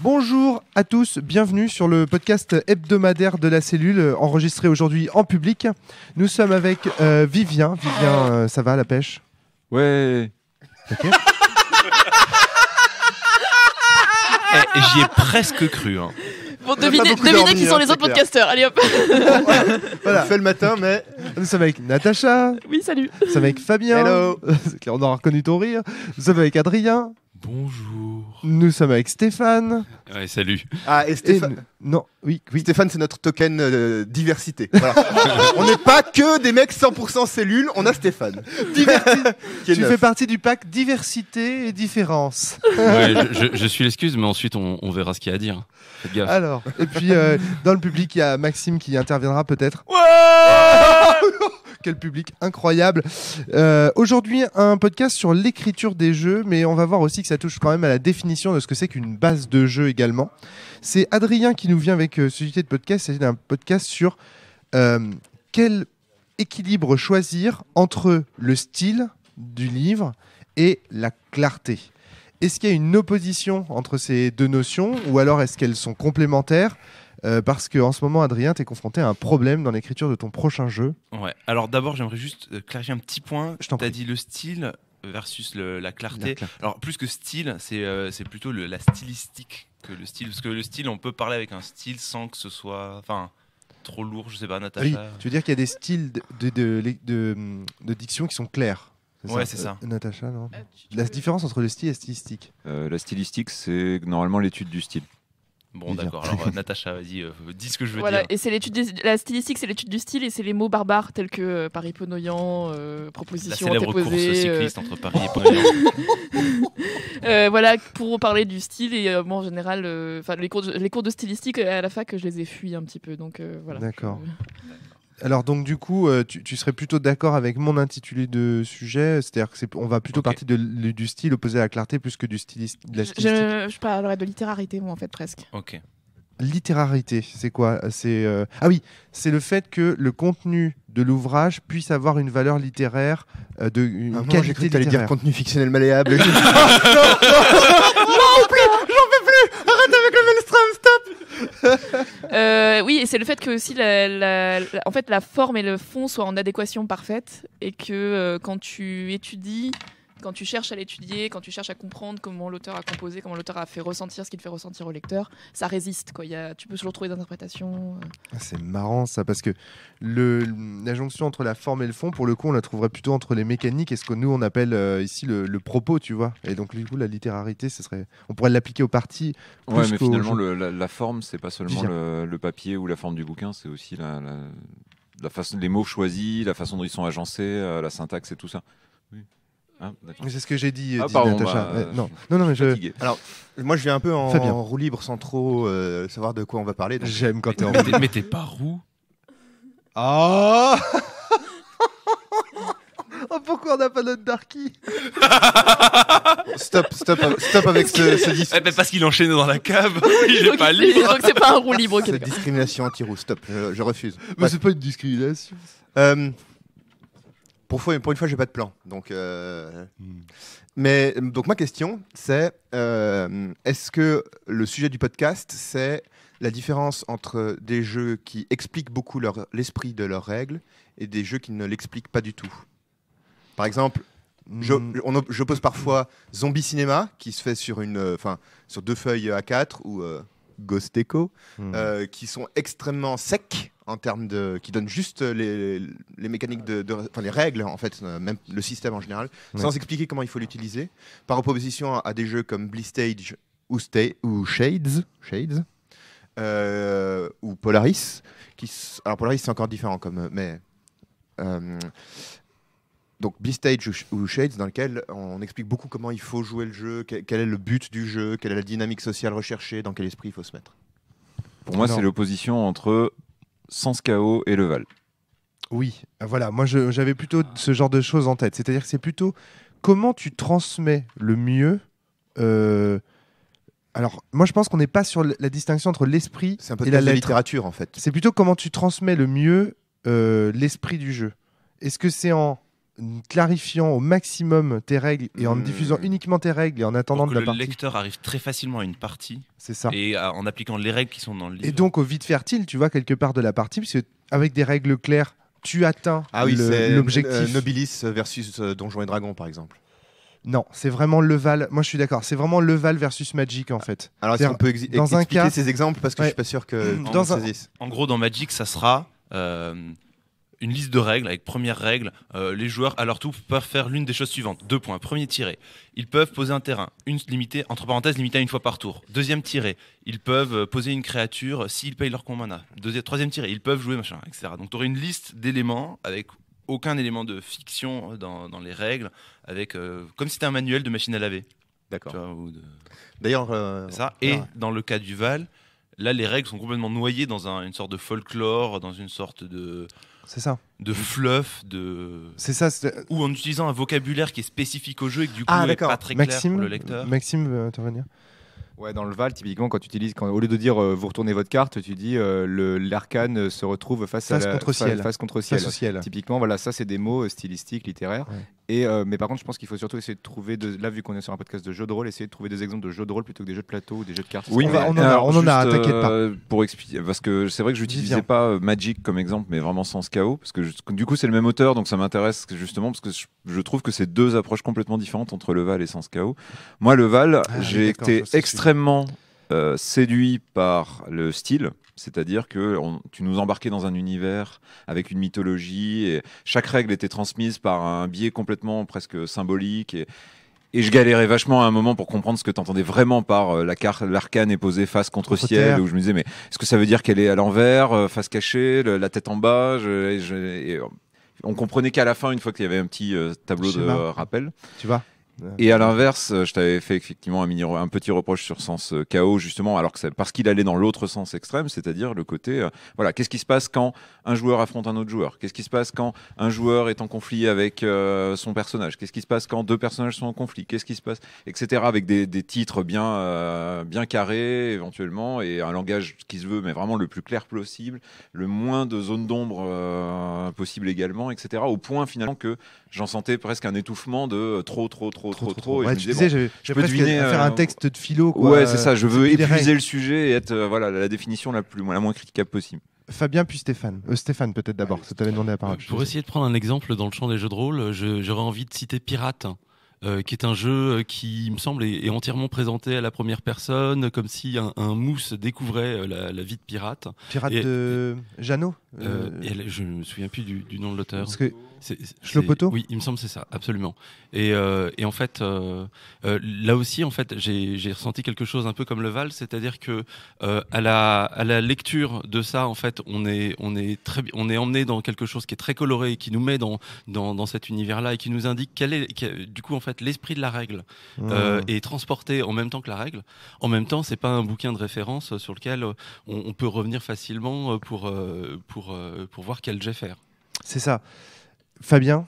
Bonjour à tous, bienvenue sur le podcast hebdomadaire de la cellule, enregistré aujourd'hui en public. Nous sommes avec Vivien. Vivien, ça va la pêche? Ouais. Ok. J'y ai presque cru. Hein. Bon, devinez qui sont les autres podcasteurs. Allez hop. Voilà. On fait le matin, mais... Nous sommes avec Natacha. Oui, salut. Nous sommes avec Fabien. Hello. C'est clair, on aura reconnu ton rire. Nous sommes avec Adrien. Bonjour. Nous sommes avec Stéphane. Ouais, salut. Ah, et Et Stéphane, non, oui. Stéphane, c'est notre token diversité. Voilà. On n'est pas que des mecs 100% cellules, on a Stéphane. Qui est Tu neuf. fais partie du pack diversité et différence. Ouais, je suis l'excuse, mais ensuite on verra ce qu'il y a à dire. Faites gaffe. Alors, et puis dans le public, il y a Maxime qui interviendra peut-être. Quel public incroyable. Aujourd'hui, un podcast sur l'écriture des jeux, mais on va voir aussi que ça touche quand même à la définition de ce que c'est qu'une base de jeu également. C'est Adrien qui nous vient avec ce sujet de podcast. C'est un podcast sur quel équilibre choisir entre le style du livre et la clarté. Est-ce qu'il y a une opposition entre ces deux notions ou alors est-ce qu'elles sont complémentaires? Parce qu'en ce moment, Adrien, tu es confronté à un problème dans l'écriture de ton prochain jeu. Ouais. Alors d'abord, j'aimerais juste clarifier un petit point. Je t'en Tu as prie. dit le style versus la clarté. La clarté. Alors plus que style, c'est plutôt la stylistique que le style. Parce que le style, on peut parler avec un style sans que ce soit trop lourd, je sais pas, Natacha. Oui, tu veux dire qu'il y a des styles de diction qui sont clairs. Ouais, c'est ça. Natacha, non? La différence entre le style et la stylistique. La stylistique, c'est normalement l'étude du style. Bon, Bien. d'accord. Alors Natacha, vas-y, dis ce que je veux Voilà, dire. et c'est la stylistique, c'est l'étude du style, et c'est les mots barbares tels que pariponnoyant, La proposition célèbre course antéposée. cycliste entre Paris et Pologne. Voilà, pour parler du style, et moi en général, les cours de stylistique à la fac, je les ai fuis un petit peu. Donc voilà. D'accord. Alors donc du coup, tu serais plutôt d'accord avec mon intitulé de sujet, c'est-à-dire qu'on va plutôt Ok. partir du style opposé à la clarté plus que de la stylistique. Je parlerais de littérarité, moi, en fait, presque. Ok. Littérarité, c'est quoi? Ah oui, c'est le fait que le contenu de l'ouvrage puisse avoir une valeur littéraire, une Ah, moi, qualité j'ai cru que t'allais dire littéraire. contenu fictionnel malléable. Oui, et c'est le fait que aussi en fait, la forme et le fond soient en adéquation parfaite, et que quand tu étudies, quand tu cherches à l'étudier, quand tu cherches à comprendre comment l'auteur a composé, comment l'auteur a fait ressentir ce qu'il fait ressentir au lecteur, ça résiste, quoi. Tu peux toujours trouver des interprétations. Ah, c'est marrant ça, parce que la jonction entre la forme et le fond, pour le coup, on la trouverait plutôt entre les mécaniques et ce que nous on appelle ici le propos, tu vois. Et donc du coup, la littérarité, on pourrait l'appliquer aux parties. Ouais, plus mais qu'au finalement, jeu. la forme, c'est pas seulement Viens. le papier ou la forme du bouquin, c'est aussi la façon, les mots choisis, la façon dont ils sont agencés, la syntaxe et tout ça. Oui. Hein, d'accord. C'est ce que j'ai dit, Ah, dit pardon, Natacha. bah, Ouais, non, mais Fatigué. Alors, moi, je viens un peu Fabien. en roue libre sans trop savoir de quoi on va parler. donc- j'aime quand t'es en Mais t'es pas roux. Ah. Oh, pourquoi on n'a pas notre Darky? Stop avec ce Eh ben parce qu'il enchaînait dans la cave. Il est pas libre. Donc c'est pas un roue libre. ok, cette d'accord. discrimination anti-roux. Stop, je refuse. Mais c'est pas une discrimination. Pour une fois, j'ai pas de plan. Donc, mais donc ma question, c'est est-ce que le sujet du podcast, c'est la différence entre des jeux qui expliquent beaucoup l'esprit de leurs règles et des jeux qui ne l'expliquent pas du tout? Par exemple, j'oppose parfois Zombie Cinéma, qui se fait sur sur 2 feuilles A4, ou Ghost Echo, qui sont extrêmement secs en termes qui donnent juste les mécaniques les règles en fait, même le système en général, sans expliquer comment il faut l'utiliser, par opposition à des jeux comme Blistage ou Shades, ou Polaris. Alors Polaris c'est encore différent donc Blistage ou Shades, dans lequel on explique beaucoup comment il faut jouer le jeu, quel est le but du jeu, quelle est la dynamique sociale recherchée, dans quel esprit il faut se mettre. Pour moi, Non. c'est l'opposition entre Sens KO et Leval. Oui, voilà, moi j'avais plutôt ce genre de choses en tête. C'est-à-dire que c'est plutôt comment tu transmets le mieux. Alors, moi je pense qu'on n'est pas sur la distinction entre l'esprit C'est un peu et la de lettre. littérature en fait. C'est plutôt comment tu transmets le mieux l'esprit du jeu. Est-ce que c'est en clarifiant au maximum tes règles et en diffusant uniquement tes règles et en attendant Pour de que la le partie. lecteur arrive très facilement à une partie C'est ça. et en appliquant les règles qui sont dans le livre. Et donc au vide fertile, tu vois, quelque part de la partie, puisque avec des règles claires, tu atteins Ah oui, c'est l'objectif. Nobilis versus Donjons et Dragons, par exemple. Non, c'est vraiment Leval. Moi, je suis d'accord. C'est vraiment Leval versus Magic, en fait. Alors, est-ce qu'on peut dans un expliquer cas- ces exemples parce que je Ouais. suis pas sûr que Dans tout le monde un- saisisse. En gros, dans Magic, ça sera une liste de règles avec première règle. Les joueurs, à leur tour, peuvent faire l'une des choses suivantes. 2 points. Premier tiré. Ils peuvent poser un terrain, entre parenthèses, limité à une fois par tour. Deuxième tiré. Ils peuvent poser une créature s'ils payent leur mana. Troisième tiré. Ils peuvent jouer, machin, etc. Donc, tu aurais une liste d'éléments avec aucun élément de fiction dans les règles, avec comme si c'était un manuel de machine à laver. Tu D'accord. vois, ou de- D'ailleurs, C'est ça. Et dans le cas du Val, là, les règles sont complètement noyées dans une sorte de folklore, dans une sorte C'est ça. de fluff, C'est ça. ou en utilisant un vocabulaire qui est spécifique au jeu et que du coup Ah, est d'accord. pas très clair Maxime, pour le lecteur. Maxime veut intervenir. Ouais, dans le Val, typiquement, quand tu utilises, au lieu de dire vous retournez votre carte, tu dis l'arcane se retrouve face contre ciel. face contre ciel. Face au ciel. Typiquement, voilà, ça c'est des mots stylistiques, littéraires. Ouais. Et mais par contre, je pense qu'il faut surtout essayer de trouver, là vu qu'on est sur un podcast de jeux de rôle, essayer de trouver des exemples de jeux de rôle plutôt que des jeux de plateau ou des jeux de cartes. Oui, On mais va- on en a- alors, on en a, juste, t'inquiète pas. Pour expliquer, parce que c'est vrai que je n'utilisais Viens. pas Magic comme exemple, mais vraiment sans chaos, parce que du coup c'est le même auteur, donc ça m'intéresse justement parce que je trouve que c'est deux approches complètement différentes entre le Val et sans chaos. Moi, le Val, Ah, j'ai d'accord, été je sais extrêmement séduit par le style. C'est-à-dire que tu nous embarquais dans un univers avec une mythologie et chaque règle était transmise par un biais complètement presque symbolique et je galérais vachement à un moment pour comprendre ce que tu entendais vraiment par l'arcane est posée face contre Contre ciel, terre. où je me disais mais est-ce que ça veut dire qu'elle est à l'envers, face cachée, la tête en bas on comprenait qu'à la fin, une fois qu'il y avait un petit tableau de Schéma. rappel. Tu vois. Et à l'inverse, je t'avais fait effectivement un petit reproche sur sens chaos, justement, alors que parce qu'il allait dans l'autre sens extrême, c'est-à-dire le côté, voilà, qu'est-ce qui se passe quand un joueur affronte un autre joueur? Qu'est-ce qui se passe quand un joueur est en conflit avec son personnage? Qu'est-ce qui se passe quand deux personnages sont en conflit? Qu'est-ce qui se passe, etc. Avec des titres bien carrés, éventuellement, et un langage qui se veut, mais vraiment le plus clair possible, le moins de zones d'ombre possible également, etc. Au point finalement que j'en sentais presque un étouffement de trop. Et Ouais, je tu me disais, disais, j'ai peux presque deviner, à faire un texte de philo. Quoi. ouais, c'est ça. Je veux Et des épuiser règles. le sujet et être voilà la définition la moins critiquable possible. Fabien puis Stéphane. Stéphane peut-être d'abord. Ça t'avait demandé la parole. Pour essayer de prendre un exemple dans le champ des jeux de rôle, j'aurais envie de citer Pirate, qui est un jeu qui, il me semble, est entièrement présenté à la première personne, comme si un mousse découvrait la vie de pirate. Pirate Et- de Jeannot. Je me souviens plus du nom de l'auteur. Parce que Schlopoto. Oui, il me semble que c'est ça, absolument. Et en fait, là aussi, en fait, j'ai ressenti quelque chose un peu comme le Val, c'est-à-dire que à la lecture de ça, en fait, on est emmené dans quelque chose qui est très coloré, qui nous met dans cet univers-là et qui nous indique du coup, en fait, l'esprit de la règle est transporté en même temps que la règle. En même temps, c'est pas un bouquin de référence sur lequel on peut revenir facilement pour voir quel jet faire. C'est ça. Fabien.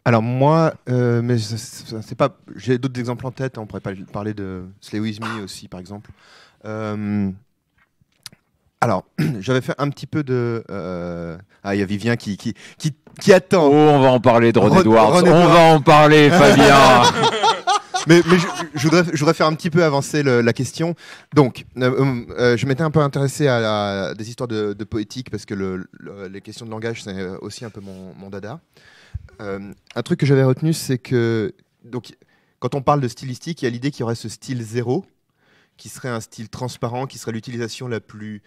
Alors moi, mais c'est pas. J'ai d'autres exemples en tête. On pourrait parler de Slay With Me aussi, par exemple. Alors, j'avais fait un petit peu de. Il y a Vivien qui attend. Oh, on va en parler de Ron Ron Edwards. On Edwards. va en parler, Fabien. Mais je voudrais faire un petit peu avancer la question. Donc, je m'étais un peu intéressé à des histoires de poétique parce que les questions de langage, c'est aussi un peu mon dada. Un truc que j'avais retenu, c'est que donc, quand on parle de stylistique, il y a l'idée qu'il y aurait ce style 0, qui serait un style transparent, qui serait l'utilisation la plus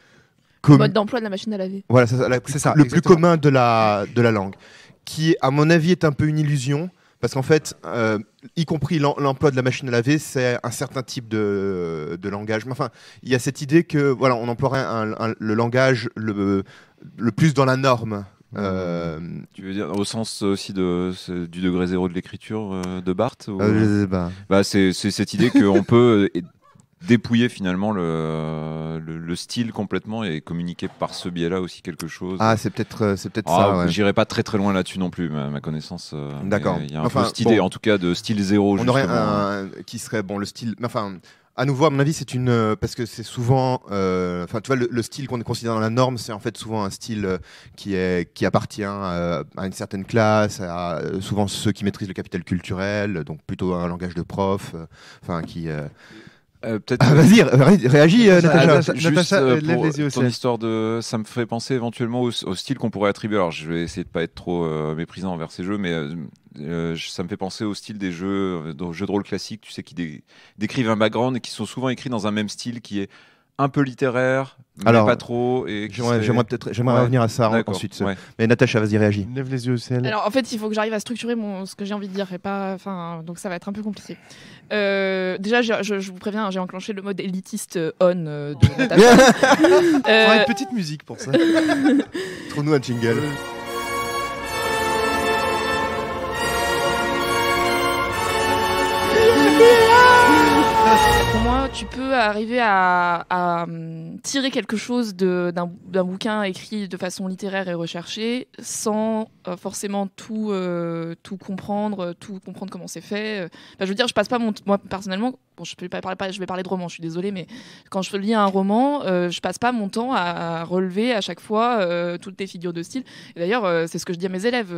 Mode d'emploi de la machine à laver. voilà, C'est ça, le plus exactement. commun de la langue, qui, à mon avis, est un peu une illusion. Parce qu'en fait, y compris l'emploi de la machine à laver, c'est un certain type de langage. Mais enfin, il y a cette idée que voilà, on emploierait le langage le plus dans la norme. Tu veux dire au sens aussi du degré zéro de l'écriture de Barthes ou... Je sais pas. Bah, c'est cette idée qu'on peut dépouiller finalement le style complètement et communiquer par ce biais-là aussi quelque chose. Ah, c'est peut-être ça. Ouais. J'irai pas très loin là-dessus non plus, ma connaissance. D'accord. Il y a un Enfin, peu cette idée, bon. en tout cas, de style zéro. On aurait justement. un qui serait bon le style. Enfin, À nouveau, à mon avis, c'est parce que c'est souvent, enfin, tu vois, le style qu'on considère dans la norme, c'est en fait souvent un style qui appartient à une certaine classe, à souvent ceux qui maîtrisent le capital culturel, donc plutôt un langage de prof, enfin qui. Peut-être. Vas-y, réagis, Natacha. Juste, Natacha, lève pour les yeux au ton ciel. histoire ça me fait penser éventuellement au style qu'on pourrait attribuer. Alors, je vais essayer de pas être trop méprisant envers ces jeux, mais ça me fait penser au style des jeux de rôle classiques, tu sais, qui décrivent un background et qui sont souvent écrits dans un même style qui est un peu littéraire, mais Alors, pas trop. Et J'aimerais Ouais. revenir à ça D'accord, ensuite. ouais. Mais Natacha, vas-y, réagis. Lève les yeux au ciel. Alors en fait, il faut que j'arrive à structurer ce que j'ai envie de dire et pas, enfin, donc ça va être un peu compliqué. Déjà, je vous préviens, j'ai enclenché le mode élitiste on de Natacha. On fera une petite musique pour ça. Trouve-nous un jingle. Pour moi, tu peux arriver à tirer quelque chose d'un bouquin écrit de façon littéraire et recherchée sans forcément tout comprendre, comment c'est fait. Enfin, je veux dire, je passe pas moi personnellement. Bon, je vais parler de roman. Je suis désolée, mais quand je lis un roman, je passe pas mon temps à relever à chaque fois toutes les figures de style. Et d'ailleurs, c'est ce que je dis à mes élèves.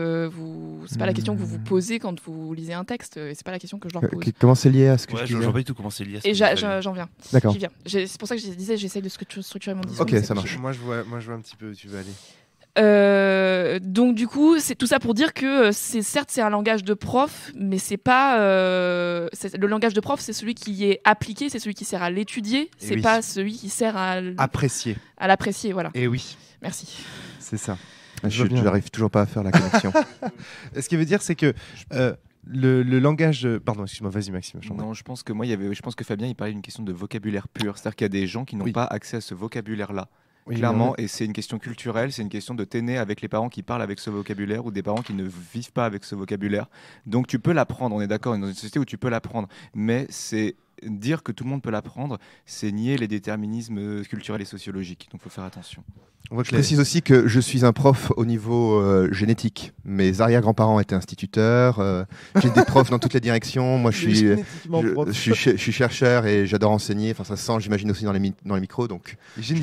C'est pas la question que vous vous posez quand vous lisez un texte, et c'est pas la question que je leur pose. Comment c'est lié à ce que Ouais, je je disais vois pas du tout comment c'est lié à ce Et que vous avez. j'en viens. D'accord. J'y viens. C'est pour ça que je disais, j'essaye de structurer mon discours. Ok, mais c'est ça compliqué. marche. Moi, je vois un petit peu où tu veux aller. Donc du coup, c'est tout ça pour dire que c'est un langage de prof, mais c'est pas le langage de prof, c'est celui qui est appliqué, c'est celui qui sert à l'étudier, c'est oui. pas celui qui sert à Apprécier. l'apprécier. Voilà. Et oui, Merci. c'est ça. Je n'arrive toujours pas à faire la connexion. Ce qui veut dire, c'est que le langage. Pardon, excuse-moi, vas-y, Maxime. je t'en prie. Non, je pense que Fabien il parlait d'une question de vocabulaire pur, c'est-à-dire qu'il y a des gens qui n'ont Oui. pas accès à ce vocabulaire-là. Oui, Clairement, et c'est une question culturelle, c'est une question de t'es né avec les parents qui parlent avec ce vocabulaire ou des parents qui ne vivent pas avec ce vocabulaire. Donc tu peux l'apprendre, on est d'accord, on est dans une société où tu peux l'apprendre, mais c'est dire que tout le monde peut l'apprendre, c'est nier les déterminismes culturels et sociologiques. Donc il faut faire attention. On voit Je que précise aussi que je suis un prof au niveau génétique. Mes arrière-grands-parents étaient instituteurs. J'ai des profs dans toutes les directions. Moi, je suis chercheur et j'adore enseigner. Enfin, ça se sent, j'imagine, aussi dans les micros. Donc, je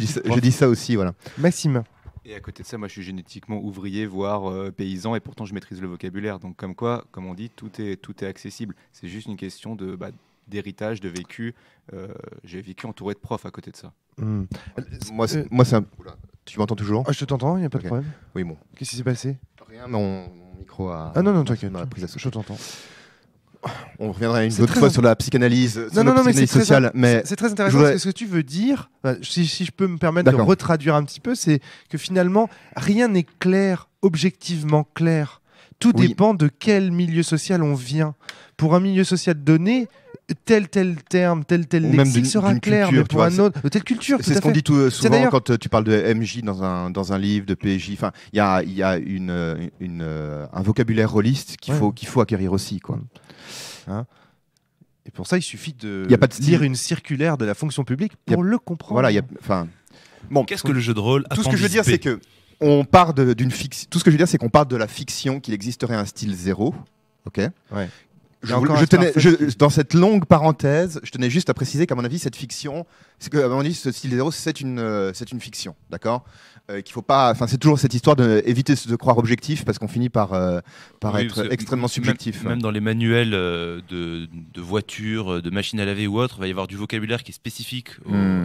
dis ça aussi, voilà. Maxime. Et à côté de ça, moi je suis génétiquement ouvrier, voire paysan, et pourtant je maîtrise le vocabulaire. Donc comme quoi, comme on dit, tout est accessible. C'est juste une question d'héritage, de vécu. J'ai vécu entouré de profs à côté de ça. Moi, c'est un... Oula. Tu m'entends toujours? Je t'entends, il n'y a pas de Ok. problème. Oui, bon. Qu'est-ce qui s'est passé? Rien, mon micro a... Ah non, t'inquiète. dans la prise à Je t'entends. On reviendra une C'est autre très fois int- sur la psychanalyse, Mais c'est sociale. Mais c'est très intéressant voudrais- parce que ce que tu veux dire, si je peux me permettre de D'accord. retraduire un petit peu, c'est que finalement, rien n'est clair, objectivement clair. Tout Oui. dépend de quel milieu social on vient. Pour un milieu social donné, tel terme, tel Ou même lexique sera d'une clair, culture, mais tu pour vois, un autre, telle culture, tout c'est à ce qu'on fait. dit souvent d'ailleurs- quand tu parles de MJ dans un livre, de PJ. Enfin, il y a un vocabulaire rôliste qu'il faut acquérir aussi, quoi. Et pour ça, il suffit de Y a pas de style. lire une circulaire de la fonction publique pour le comprendre. Voilà, bon, Qu'est-ce que le jeu de rôle tout ce que je veux dire, c'est que on part d'une fiction. Tout ce que je veux dire, c'est qu'on part de la fiction qu'il existerait un style zéro. Ok. Ouais. Je Et encore je un tenais, Starfall. dans cette longue parenthèse, je tenais juste à préciser qu'à mon avis, cette fiction, c'est que, à mon avis, ce style zéro, c'est une fiction, d'accord. Qu'il faut pas. Enfin, c'est toujours cette histoire d'éviter de croire objectif parce qu'on finit par être extrêmement subjectif. Même dans les manuels de voitures, de machines à laver ou autres, il va y avoir du vocabulaire qui est spécifique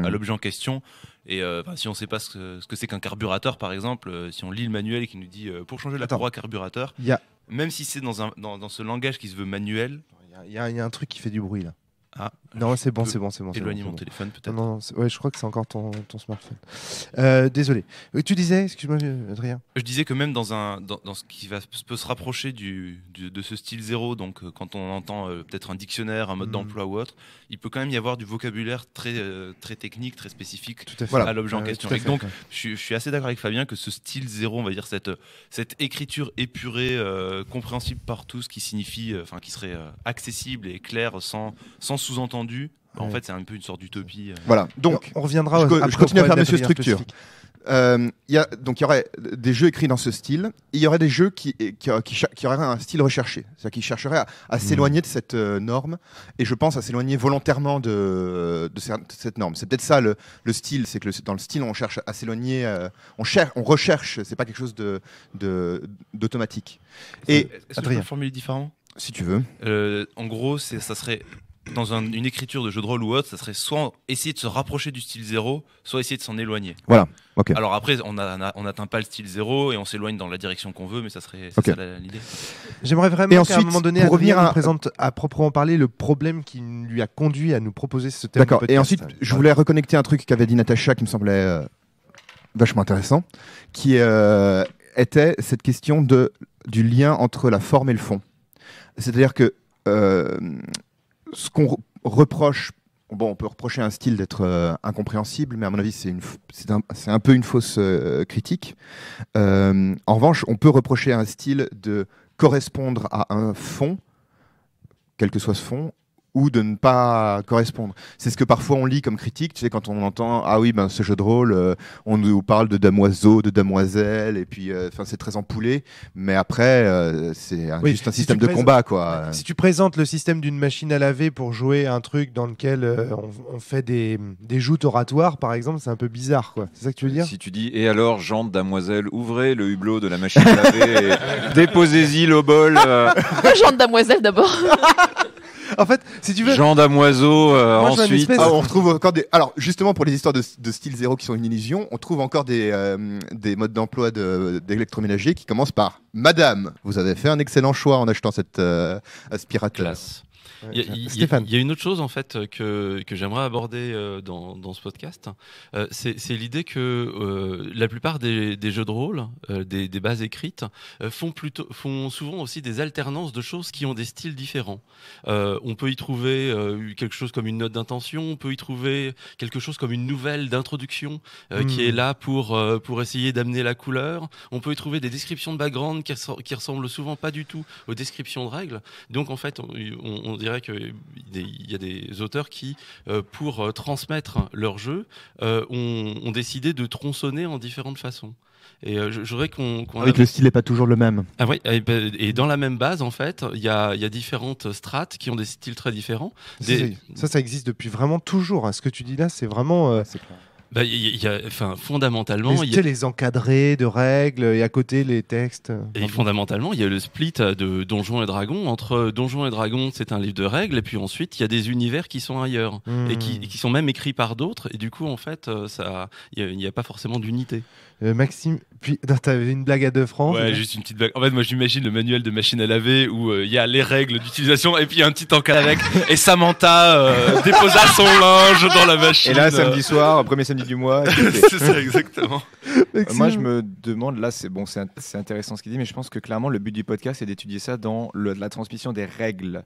à l'objet en question. Et si on ne sait pas ce que c'est qu'un carburateur, par exemple, si on lit le manuel et qui nous dit pour changer la paroi carburateur, Il y a, même si c'est dans ce langage qui se veut manuel, il y a un truc qui fait du bruit là. Ah, Non, c'est bon, peux c'est bon. éloigner c'est mon bon. téléphone peut-être. Non, ouais, je crois que c'est encore ton smartphone. Désolé. Tu disais, excuse-moi, Adrien. Je disais que même dans ce qui peut se rapprocher de ce style zéro, donc quand on entend peut-être un dictionnaire, un mode d'emploi ou autre, il peut quand même y avoir du vocabulaire très technique, très spécifique Tout à fait. à l'objet en question. tout à Et fait. donc, je suis assez d'accord avec Fabien que ce style zéro, on va dire cette écriture épurée, compréhensible par tous, qui signifie, qui serait accessible et clair sans sous-entendu. En Ouais. fait, c'est un peu une sorte d'utopie. Voilà. Donc, on reviendra. je après continue à au faire problème Monsieur d'avenir Structure. spécifique. Donc il y aurait des jeux écrits dans ce style. Et il y aurait des jeux qui auraient un style recherché, c'est-à-dire qui chercheraient à s'éloigner de cette norme. Et je pense à s'éloigner volontairement de cette norme. C'est peut-être ça le style, c'est que dans le style on cherche à s'éloigner, on recherche. C'est pas quelque chose d'automatique. Et est-ce que je peux le formuler différemment ? Si tu veux. En gros, ça serait dans une écriture de jeu de rôle ou autre, ça serait soit essayer de se rapprocher du style 0, soit essayer de s'en éloigner. Voilà. Ok. Alors après, on n'atteint pas le style 0 et on s'éloigne dans la direction qu'on veut, mais ça serait Ok. ça l'idée. J'aimerais vraiment Et qu'à ensuite, un moment donné, pour revenir Adrien à- nous présente à proprement parler le problème qui lui a conduit à nous proposer ce thème. D'accord. de Et podcast. ensuite, je voulais reconnecter un truc qu'avait dit Natacha qui me semblait vachement intéressant, qui était cette question du lien entre la forme et le fond. C'est-à-dire que ce qu'on reproche, bon, on peut reprocher un style d'être incompréhensible, mais à mon avis, c'est un peu une fausse critique. En revanche, on peut reprocher à un style de correspondre à un fond, quel que soit ce fond, ou de ne pas correspondre. C'est ce que parfois on lit comme critique, tu sais, quand on entend « Ah oui, ce jeu de rôle, on nous parle de damoiseau, de damoiselle, et puis c'est très empoulé, mais après, c'est juste un si système tu de combat, quoi. » Si tu présentes le système d'une machine à laver pour jouer à un truc dans lequel on fait des joutes oratoires, par exemple, c'est un peu bizarre, quoi. C'est ça que tu veux dire ? Si tu dis, et alors, Jean, damoiselle, ouvrez le hublot de la machine à laver et déposez-y le bol. Jean de Damoiselle d'abord. En fait, si tu veux. Jean damoiseau, Moi, je vois une ensuite. espèce- On retrouve encore des... Alors, justement, pour les histoires de style 0 qui sont une illusion, on trouve encore des modes d'emploi d'électroménager qui commencent par « Madame, vous avez fait un excellent choix en achetant cet aspirateur. » Classe. Ouais, Il Stéphane. y a une autre chose en fait que j'aimerais aborder dans ce podcast, c'est l'idée que la plupart des jeux de rôle, des bases écrites, font souvent aussi des alternances de choses qui ont des styles différents. On peut y trouver quelque chose comme une note d'intention, on peut y trouver quelque chose comme une nouvelle d'introduction qui est là pour essayer d'amener la couleur. On peut y trouver des descriptions de background qui ressemblent souvent pas du tout aux descriptions de règles. Donc en fait, on dirait qu'il y a des auteurs qui, pour transmettre leur jeu, ont décidé de tronçonner en différentes façons. Et je voudrais qu'on Avec le style n'est pas toujours le même. Ah oui, et dans la même base, en fait, il y a différentes strates qui ont des styles très différents. Ça existe depuis vraiment toujours, hein. Ce que tu dis là, c'est vraiment. Bah, fondamentalement, tu sais, les encadrés de règles et à côté les textes. Et fondamentalement, il y a le split de Donjons et Dragons. Entre Donjons et Dragons, c'est un livre de règles, et puis ensuite, il y a des univers qui sont ailleurs, et qui sont même écrits par d'autres, et du coup, en fait, il n'y a pas forcément d'unité. Maxime, puis t'avais une blague à 2 francs. Ouais, juste une petite blague. En fait, moi, j'imagine le manuel de machine à laver où il y a les règles d'utilisation et puis il y a un petit encadré avec. Et Samantha déposa son linge dans la machine. Et là, samedi soir, premier samedi du mois. C'est ça, exactement. Moi, je me demande, là, c'est intéressant ce qu'il dit, mais je pense que clairement, le but du podcast, c'est d'étudier ça dans la transmission des règles.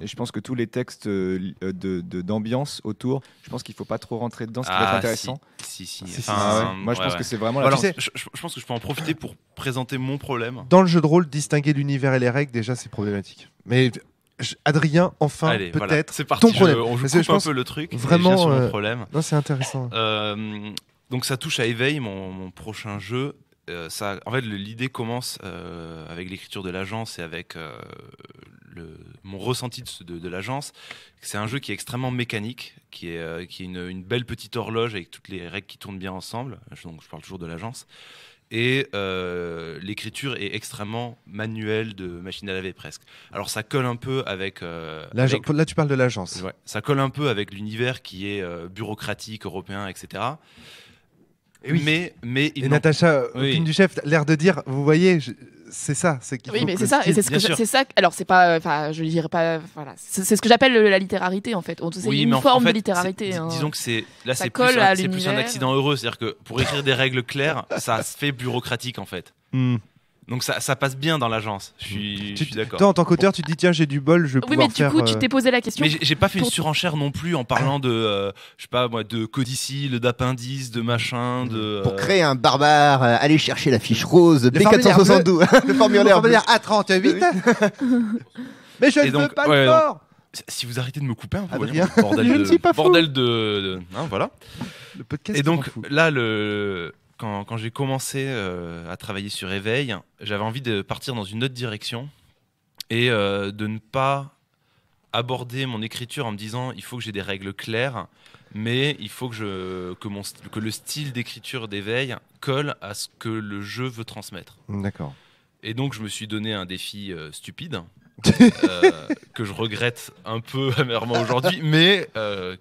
Et je pense que tous les textes d'ambiance autour, je pense qu'il ne faut pas trop rentrer dedans, ce qui va être intéressant. Si. Moi, je pense que c'est vraiment Alors, la je pense que je peux en profiter pour présenter mon problème. Dans le jeu de rôle, distinguer l'univers et les règles, déjà, c'est problématique. Mais Adrien, enfin, Allez, peut-être voilà, c'est parti. ton problème. On Parce que coupe un peu le truc. vraiment, Et je viens sur mon problème. Non, c'est intéressant. Donc ça touche à Éveil, mon prochain jeu. En fait, l'idée commence avec l'écriture de l'agence et avec mon ressenti de l'agence. C'est un jeu qui est extrêmement mécanique, qui est une belle petite horloge avec toutes les règles qui tournent bien ensemble. Donc, je parle toujours de l'agence. Et l'écriture est extrêmement manuelle, de machine à laver presque. Alors ça colle un peu avec... Là, tu parles de l'agence. Ouais, ça colle un peu avec l'univers qui est bureaucratique, européen, etc. Et oui. Mais Et Natacha, Oui. opine du chef, l'air de dire, vous voyez, c'est ça. Oui, mais c'est ça. Et c'est ça. Alors, c'est pas. Enfin, je dirais pas. Voilà. C'est ce que j'appelle la littérarité, en fait. C'est oui, une mais forme en fait, de littérarité. Disons que c'est Ça colle à plus un l'univers. accident heureux. C'est-à-dire que pour écrire des règles claires, ça se fait bureaucratique, en fait. Donc ça passe bien dans l'agence. Je suis d'accord. Toi, en tant qu'auteur, tu te dis, tiens, j'ai du bol, je vais Oui, pouvoir mais faire... du coup, tu t'es posé la question. Mais j'ai pas fait une surenchère non plus en parlant de, je sais pas moi, de codicile, d'appendice, de machin, de. Pour créer un barbare, allez chercher la fiche rose B472. Le formulaire bleu. à 38. Mais je ne veux pas le fort. Si vous arrêtez de me couper un peu, Adrien, bordel je ne suis pas fou. bordel de, hein, voilà. Le podcast Et donc là, le quand j'ai commencé à travailler sur Éveil, j'avais envie de partir dans une autre direction et de ne pas aborder mon écriture en me disant il faut que j'ai des règles claires, mais il faut que le style d'écriture d'Éveil colle à ce que le jeu veut transmettre. D'accord. Et donc je me suis donné un défi stupide que je regrette un peu amèrement aujourd'hui, mais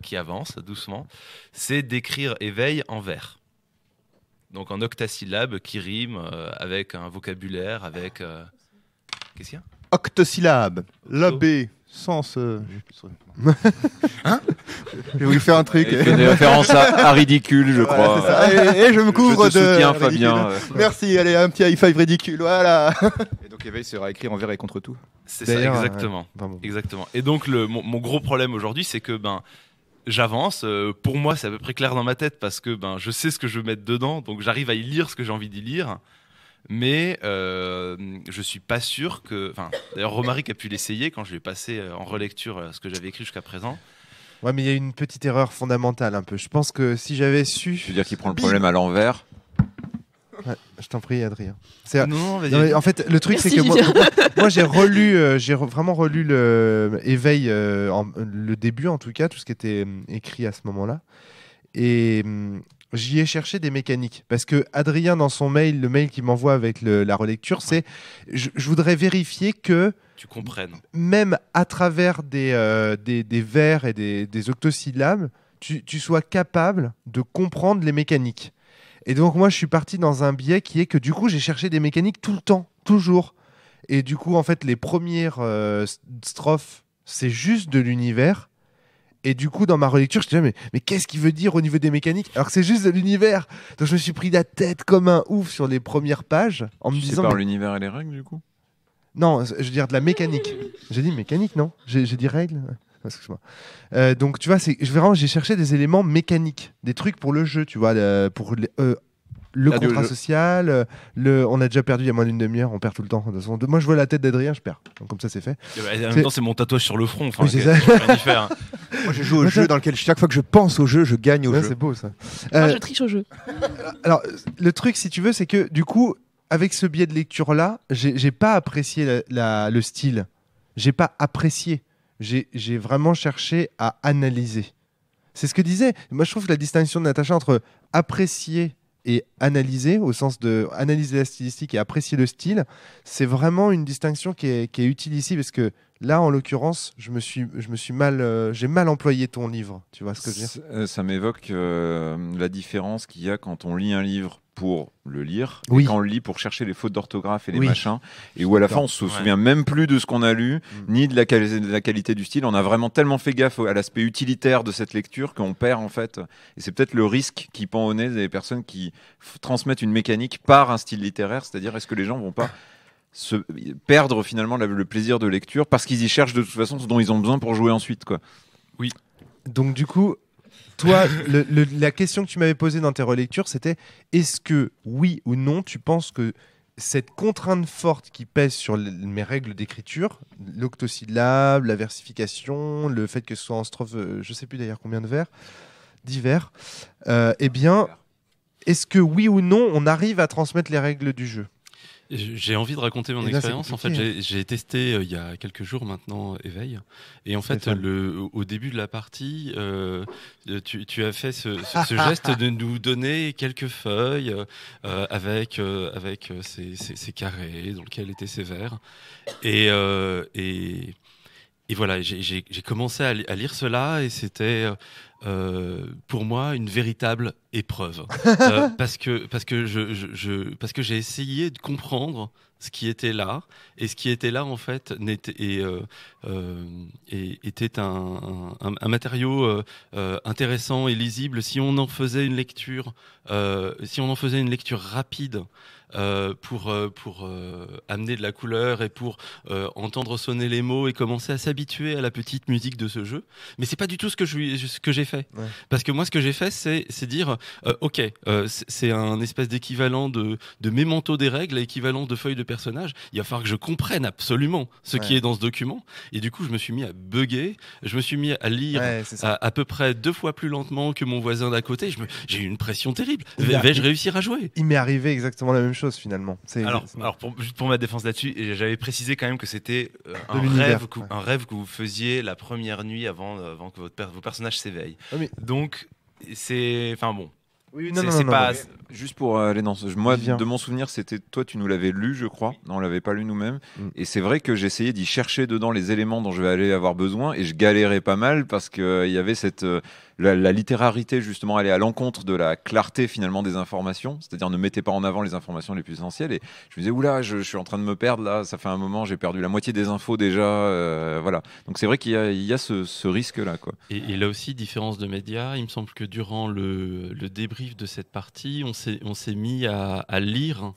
qui avance doucement. C'est d'écrire Éveil en vers. Donc en octasyllabes qui riment avec un vocabulaire, avec... Qu'est-ce qu'il y a ? Octosyllabe. L'abbé. Sens. Hein ? J'ai voulu faire un truc. Il fait des références à ridicule, je Voilà, crois. c'est ça. Et je me couvre Je te de. soutiens, ridicule. Fabien. Merci, allez, un petit high five ridicule, voilà. Et donc Éveil sera écrit envers et contre tout. C'est ça, D'ailleurs, exactement. Vraiment. Exactement. Et donc mon gros problème aujourd'hui, c'est que j'avance. Pour moi, c'est à peu près clair dans ma tête parce que je sais ce que je veux mettre dedans, donc j'arrive à y lire ce que j'ai envie d'y lire. Mais je suis pas sûr que. Enfin, d'ailleurs, Romaric a pu l'essayer quand je lui ai passé en relecture ce que j'avais écrit jusqu'à présent. Ouais, mais il y a une petite erreur fondamentale un peu. Je pense que si j'avais su. Je veux dire qu'il prend le problème à l'envers. Ouais, je t'en prie, Adrien. C'est- Non, vas-y. Non, mais en fait, le truc, c'est que Merci, moi, j'ai relu, vraiment relu le Éveil, le début en tout cas, tout ce qui était écrit à ce moment-là. Et j'y ai cherché des mécaniques. Parce que Adrien, dans son mail, le mail qu'il m'envoie avec la relecture, c'est je voudrais vérifier que Tu comprennes. même à travers des vers et des octosyllabes, tu sois capable de comprendre les mécaniques. Et donc moi, je suis parti dans un biais qui est que du coup, j'ai cherché des mécaniques tout le temps, toujours. Et du coup, en fait, les premières strophes, c'est juste de l'univers. Et du coup, dans ma relecture, je me disais, mais qu'est-ce qu'il veut dire au niveau des mécaniques alors que c'est juste de l'univers. Donc je me suis pris la tête comme un ouf sur les premières pages en me Tu disant... sépares mais- l'univers et les règles, du coup. Non, je veux dire de la mécanique. J'ai dit mécanique, non j'ai dit règles. Excuse-moi. Donc tu vois, j'ai cherché des éléments mécaniques, des trucs pour le jeu, tu vois, pour le Ah, contrat le- social. On a déjà perdu il y a moins d'une demi-heure, on perd tout le temps. De toute façon, moi je vois la tête d'Adrien, je perds. Donc comme ça c'est fait. En même temps, c'est mon tatouage sur le front. Enfin, Oui, c'est je peux rien y faire, hein. Moi, je joue au Ouais, jeu ça- dans lequel chaque fois que je pense au jeu, je gagne au Ouais, jeu. c'est beau ça. Moi, Euh, je triche au jeu. Alors, le truc, si tu veux, c'est que du coup, avec ce biais de lecture-là, j'ai pas apprécié le style. J'ai pas apprécié. J'ai vraiment cherché à analyser. C'est ce que disait. Moi, je trouve que la distinction de Natacha entre apprécier et analyser, au sens de analyser la stylistique et apprécier le style, c'est vraiment une distinction qui est utile ici parce que là, en l'occurrence, j'ai mal employé ton livre. Tu vois ce que je veux dire? Ça m'évoque la différence qu'il y a quand on lit un livre pour le lire Oui. et quand on le lit pour chercher les fautes d'orthographe et les Oui. machins, et où à la fin on se Ouais. souvient même plus de ce qu'on a lu, Mm. ni de la qualité du style. On a vraiment tellement fait gaffe à l'aspect utilitaire de cette lecture qu'on perd en fait. Et c'est peut-être le risque qui pend au nez des personnes qui transmettent une mécanique par un style littéraire, c'est-à-dire est-ce que les gens vont pas se perdre finalement le plaisir de lecture parce qu'ils y cherchent de toute façon ce dont ils ont besoin pour jouer ensuite, quoi. Donc du coup, toi, la question que tu m'avais posée dans tes relectures, c'était est-ce que, oui ou non, tu penses que cette contrainte forte qui pèse sur mes règles d'écriture, l'octosyllabe, la versification, le fait que ce soit en strophe, je sais plus d'ailleurs combien de vers, 10 vers, eh bien, est-ce que oui ou non, on arrive à transmettre les règles du jeu? J'ai envie de raconter mon Et là, c'est expérience. En fait, compliqué, j'ai testé il y a quelques jours maintenant Éveil. Et en fait, Stéphane. au début de la partie, tu as fait ce geste de nous donner quelques feuilles avec ces carrés dans lesquels étaient ces vers. Et voilà, j'ai commencé à lire cela et c'était pour moi une véritable épreuve parce que j'ai essayé de comprendre ce qui était là et ce qui était là en fait était un matériau intéressant et lisible si on en faisait une lecture rapide pour amener de la couleur et pour entendre sonner les mots et commencer à s'habituer à la petite musique de ce jeu. Mais c'est pas du tout ce que j'ai fait fait. Ouais. Parce que moi, ce que j'ai fait, c'est dire, ok, c'est un espèce d'équivalent de mémento des règles, équivalent de feuille de personnage. Il va falloir que je comprenne absolument ce qui est dans ce document. Et du coup, je me suis mis à bugger, je me suis mis à lire c'est ça. à peu près 2 fois plus lentement que mon voisin d'à côté. J'ai eu une pression terrible. Il a- Vais-je réussir à jouer? Il m'est arrivé exactement la même chose finalement. Alors juste pour ma défense là-dessus, j'avais précisé quand même que c'était De l'univers, un rêve que vous faisiez la première nuit avant que vos personnages s'éveillent. Ah, mais- Donc c'est, enfin bon, oui, c'est pas. Juste pour aller dans moi, Viens. de mon souvenir, c'était toi, tu nous l'avais lu, je crois. Non, on l'avait pas lu nous-mêmes. Mm. Et c'est vrai que j'essayais d'y chercher dedans les éléments dont je vais aller avoir besoin, et je galérais pas mal parce que il y avait cette la littérarité justement, aller à l'encontre de la clarté finalement des informations, c'est-à-dire ne mettez pas en avant les informations les plus essentielles. Et je me disais oula, je suis en train de me perdre là. Ça fait un moment, j'ai perdu la moitié des infos déjà. Voilà. Donc c'est vrai qu'il y a ce risque-là, quoi. Et là aussi, différence de médias. Il me semble que durant le débrief de cette partie, on s'est mis à lire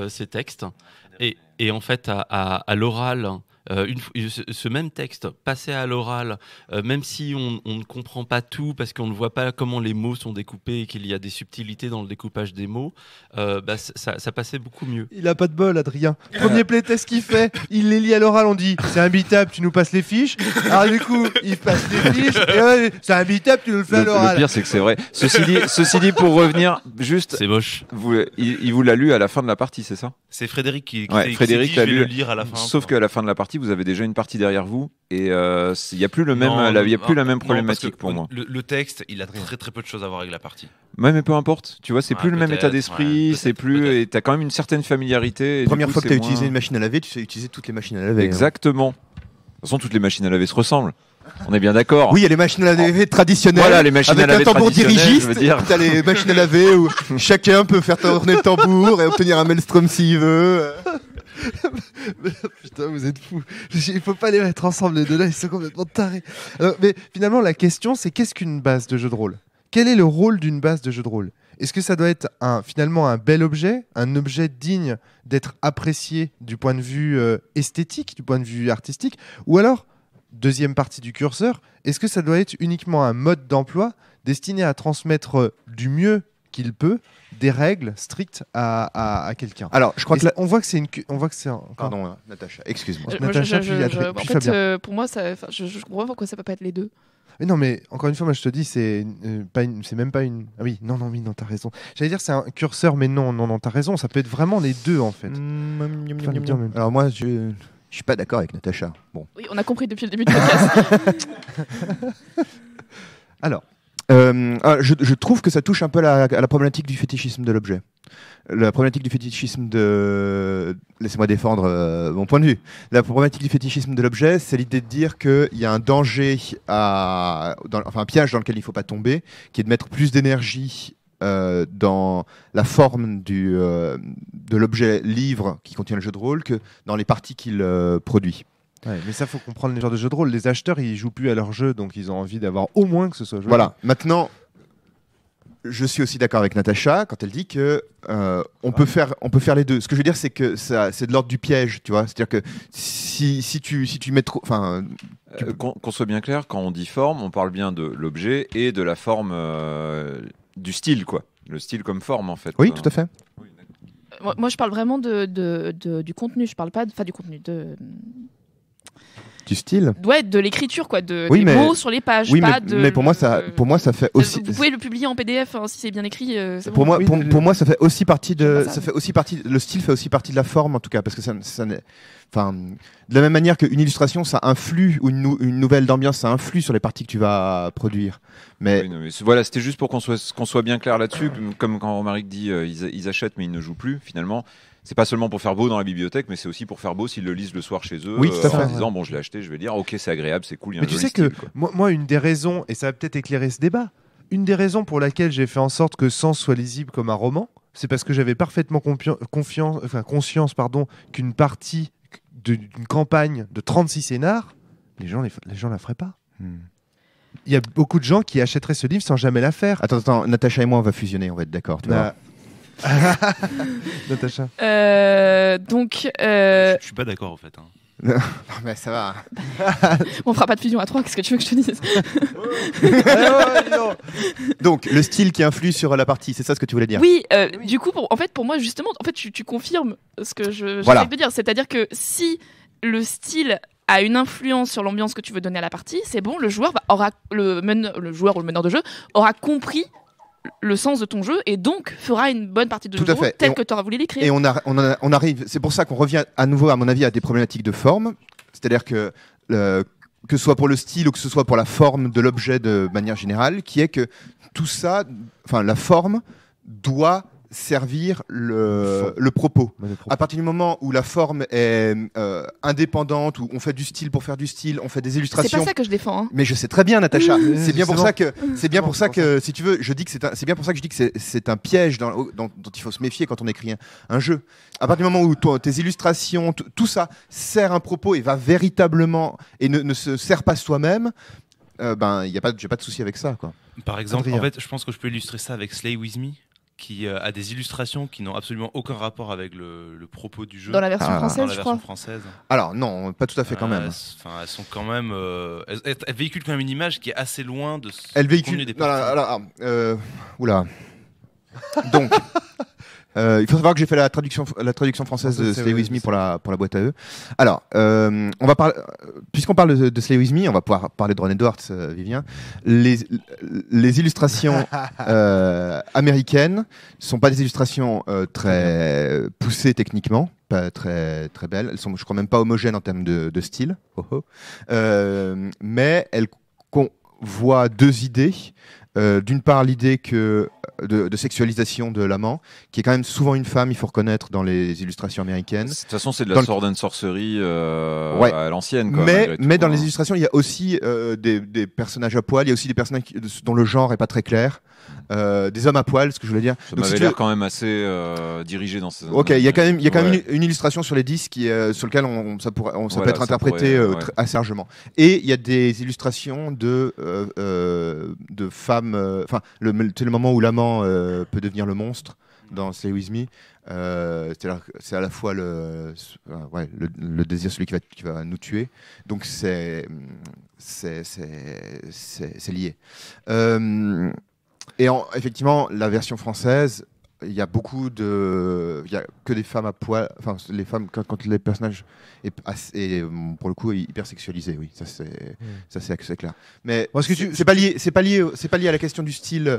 ces textes. Et en fait, à l'oral, ce même texte passé à l'oral, même si on ne comprend pas tout parce qu'on ne voit pas comment les mots sont découpés et qu'il y a des subtilités dans le découpage des mots, ça passait beaucoup mieux. Il a pas de bol, Adrien. Premier playtest qu'il fait, il les lit à l'oral, on dit c'est imbitable, tu nous passes les fiches. Alors du coup, il passe les fiches, et ouais, c'est imbitable, tu nous le fais à Le l'oral. pire, c'est que c'est vrai. Ceci dit, pour revenir, juste, C'est moche. il vous l'a lu à la fin de la partie, c'est ça? C'est Frédéric qui Ouais, s'est Frédéric dit, l'a je vais lu. le lire à la fin. Sauf qu'à la fin de la partie, vous avez déjà une partie derrière vous, et il n'y a plus le même, Non, il y a plus la même non, parce problématique que pour moi. Le texte, il a très très peu de choses à voir avec la partie. Ouais, mais peu importe. Tu vois, c'est Ouais, plus le même peut-être, état d'esprit, ouais, c'est peut-être, plus, peut-être. et t'as quand même une certaine familiarité. et du Première coup, fois que c'est tu as moins- utilisé une machine à laver, tu sais utiliser toutes les machines à laver. hein. Exactement. De toute façon, toutes les machines à laver se ressemblent. On est bien d'accord. Oui, il y a les machines à laver traditionnelles. Voilà, les machines avec à laver un tambour traditionnelles, dirigiste. je veux dire. T'as les machines à laver où chacun peut faire tourner le tambour et obtenir un maelstrom s'il veut. Putain, vous êtes fous. Il faut pas les mettre ensemble, les deux là, ils sont complètement tarés. Mais finalement, la question, c'est qu'est-ce qu'une base de jeu de rôle? Quel est le rôle d'une base de jeu de rôle? Est-ce que ça doit être finalement un bel objet, un objet digne d'être apprécié du point de vue esthétique, du point de vue artistique? Ou alors, deuxième partie du curseur, est-ce que ça doit être uniquement un mode d'emploi destiné à transmettre du mieux qu'il peut des règles strictes à quelqu'un? Alors, je crois Et que là. on voit que c'est un... Pardon, Natacha, excuse-moi. Natacha, puis Adrien, en puis fait, Fabien. pour moi, je comprends pas pourquoi ça peut pas être les deux. Mais non, mais encore une fois, moi je te dis, c'est c'est même pas une. Ah oui, non, t'as raison. J'allais dire c'est un curseur, mais non, t'as raison. Ça peut être vraiment les deux en fait. Enfin, le dire en même temps. Alors moi, je suis pas d'accord avec Natacha. Bon. Oui, on a compris depuis le début du podcast. Alors, je trouve que ça touche un peu à la problématique du fétichisme de l'objet. La problématique du fétichisme de... Laissez-moi défendre mon point de vue. La problématique du fétichisme de l'objet, c'est l'idée de dire qu'il y a un danger, enfin un piège dans lequel il ne faut pas tomber, qui est de mettre plus d'énergie dans la forme de l'objet livre qui contient le jeu de rôle que dans les parties qu'il produit. ouais, mais ça faut comprendre les genres de jeux de rôle. Les acheteurs, ils jouent plus à leur jeu, donc ils ont envie d'avoir au moins que ce soit joué. Voilà. Maintenant, je suis aussi d'accord avec Natacha quand elle dit que on peut faire les deux. Ce que je veux dire, c'est que c'est de l'ordre du piège, tu vois. C'est-à-dire que si tu mets trop, enfin, Qu'on soit bien clair, quand on dit forme, on parle bien de l'objet et de la forme du style, quoi. Le style comme forme, en fait. oui, tout à fait. Moi, je parle vraiment du contenu. Je parle pas du contenu, Du style. de l'écriture, quoi, des Oui, mais- mots sur les pages. Oui, pas mais pour moi, ça fait aussi. Vous pouvez le publier en PDF si c'est bien écrit. C'est Pour bon. moi, Oui, pour moi, ça fait aussi partie de, J'aime pas ça. le style fait aussi partie de la forme en tout cas, parce que enfin, de la même manière qu'une illustration, ça influe, ou une nouvelle d'ambiance, ça influe sur les parties que tu vas produire. Mais Oui, non, mais voilà, c'était juste pour qu'on soit bien clair là-dessus. Comme quand Romaric dit ils achètent mais ils ne jouent plus, finalement. C'est pas seulement pour faire beau dans la bibliothèque, mais c'est aussi pour faire beau s'ils le lisent le soir chez eux. Oui, tout à fait. En disant, bon, je l'ai acheté, je vais lire, ok, c'est agréable, c'est cool, il y a Mais un tu joli sais que style, quoi. moi, une des raisons, et ça va peut-être éclairer ce débat, une des raisons pour laquelle j'ai fait en sorte que Sens soit lisible comme un roman, c'est parce que j'avais parfaitement conscience qu'une partie d'une campagne de 36 scénars, les gens la feraient pas. Il y a beaucoup de gens qui achèteraient ce livre sans jamais la faire. attends, Natacha et moi, on va fusionner, on va être d'accord. Tu vois. Bah, Natacha. Donc, Je suis pas d'accord en fait. Hein. Non, mais ça va. on fera pas de fusion à 3, qu'est-ce que tu veux que je te dise? Donc, le style qui influe sur la partie, c'est ça ce que tu voulais dire? Oui, du coup, pour moi, justement, en fait, tu confirmes ce que j'essaie Voilà. de dire. C'est-à-dire que si le style a une influence sur l'ambiance que tu veux donner à la partie, c'est bon, le joueur le joueur ou le meneur de jeu aura compris le sens de ton jeu et donc fera une bonne partie de Tout à jeu fait. telle que tu auras voulu l'écrire. Et on arrive, c'est pour ça qu'on revient à nouveau, à mon avis, à des problématiques de forme. C'est-à-dire que ce soit pour le style ou que ce soit pour la forme de l'objet de manière générale, qui est que tout ça, enfin la forme, doit servir le propos. À partir du moment où la forme est indépendante, où on fait du style pour faire du style, on fait des C'est illustrations. pas ça que je défends. Hein. Mais je sais très bien, Natacha. C'est bien pour Justement. ça que, si tu veux, je dis que c'est bien pour ça que je dis que c'est un piège dont il faut se méfier quand on écrit un jeu. À partir du moment où tes illustrations, tout ça sert un propos et va véritablement et ne se sert pas soi-même, j'ai pas de souci avec ça, quoi. Par exemple, Adrien. en fait, je pense que je peux illustrer ça avec Slay With Me, qui a des illustrations qui n'ont absolument aucun rapport avec le propos du jeu. Dans la version Ah. française, Dans la je version crois. française. Alors non, pas tout à fait quand même. Elles sont quand même. Elles véhiculent quand même une image qui est assez loin de ce Elle contenu véhicule. des Non, parties. Oula. Donc, il faut savoir que j'ai fait la traduction française de Slay With Me pour la boîte à eux. Alors, on va parler, puisqu'on parle de Slay With Me, on va pouvoir parler de Ron Edwards, Vivien. Les illustrations américaines sont pas des illustrations très poussées techniquement, pas très très belles. Elles sont, je crois, même pas homogènes en termes de style. Mais elles convoient deux idées. D'une part, l'idée de sexualisation de l'amant, qui est quand même souvent une femme, il faut reconnaître, dans les illustrations américaines. De toute façon, c'est de Dans la le- sword and sorcery Ouais. à l'ancienne. quoi, Mais malgré tout, dans hein. les illustrations, il y a aussi des personnages à poil, il y a aussi des personnages dont le genre est pas très clair. Des hommes à poil, ce que je voulais dire. Ça Donc, si m'avait tu l'air veux- quand même assez dirigé dans ces. Ok, il y a quand même Ouais. une illustration sur les disques sur lequel ça peut Voilà, être ça interprété pourrait, ouais. assez largement. Et il y a des illustrations de femmes. Enfin, c'est le moment où l'amant peut devenir le monstre dans Slay With Me. C'est à la fois le désir, celui qui va nous tuer. Donc c'est lié. Effectivement, la version française, il y a que des femmes à poil. Enfin, les femmes quand les personnages pour le coup hyper sexualisés, oui, ça c'est clair. Mais Parce que c'est pas lié à la question du style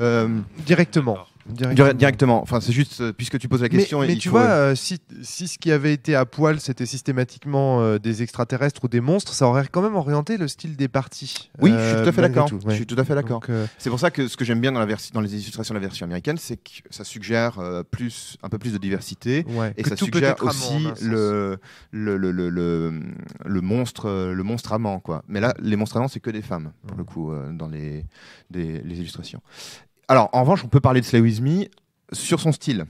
Directement. directement. Enfin, c'est juste puisque tu poses la question. Mais il tu faut- vois, si ce qui avait été à poil, c'était systématiquement des extraterrestres ou des monstres, ça aurait quand même orienté le style des parties. Oui, je suis tout à fait malgré d'accord. tout, Je ouais. suis tout à fait d'accord. Donc, C'est pour ça que ce que j'aime bien dans les illustrations de la version américaine, c'est que ça suggère un peu plus de diversité. ouais, Et que ça tout peut suggère être amant, aussi en un sens. le monstre amant, quoi. Mais là, les monstres amants, c'est que des femmes, pour le coup, dans les illustrations. Alors, en revanche, on peut parler de Slay With Me sur son style,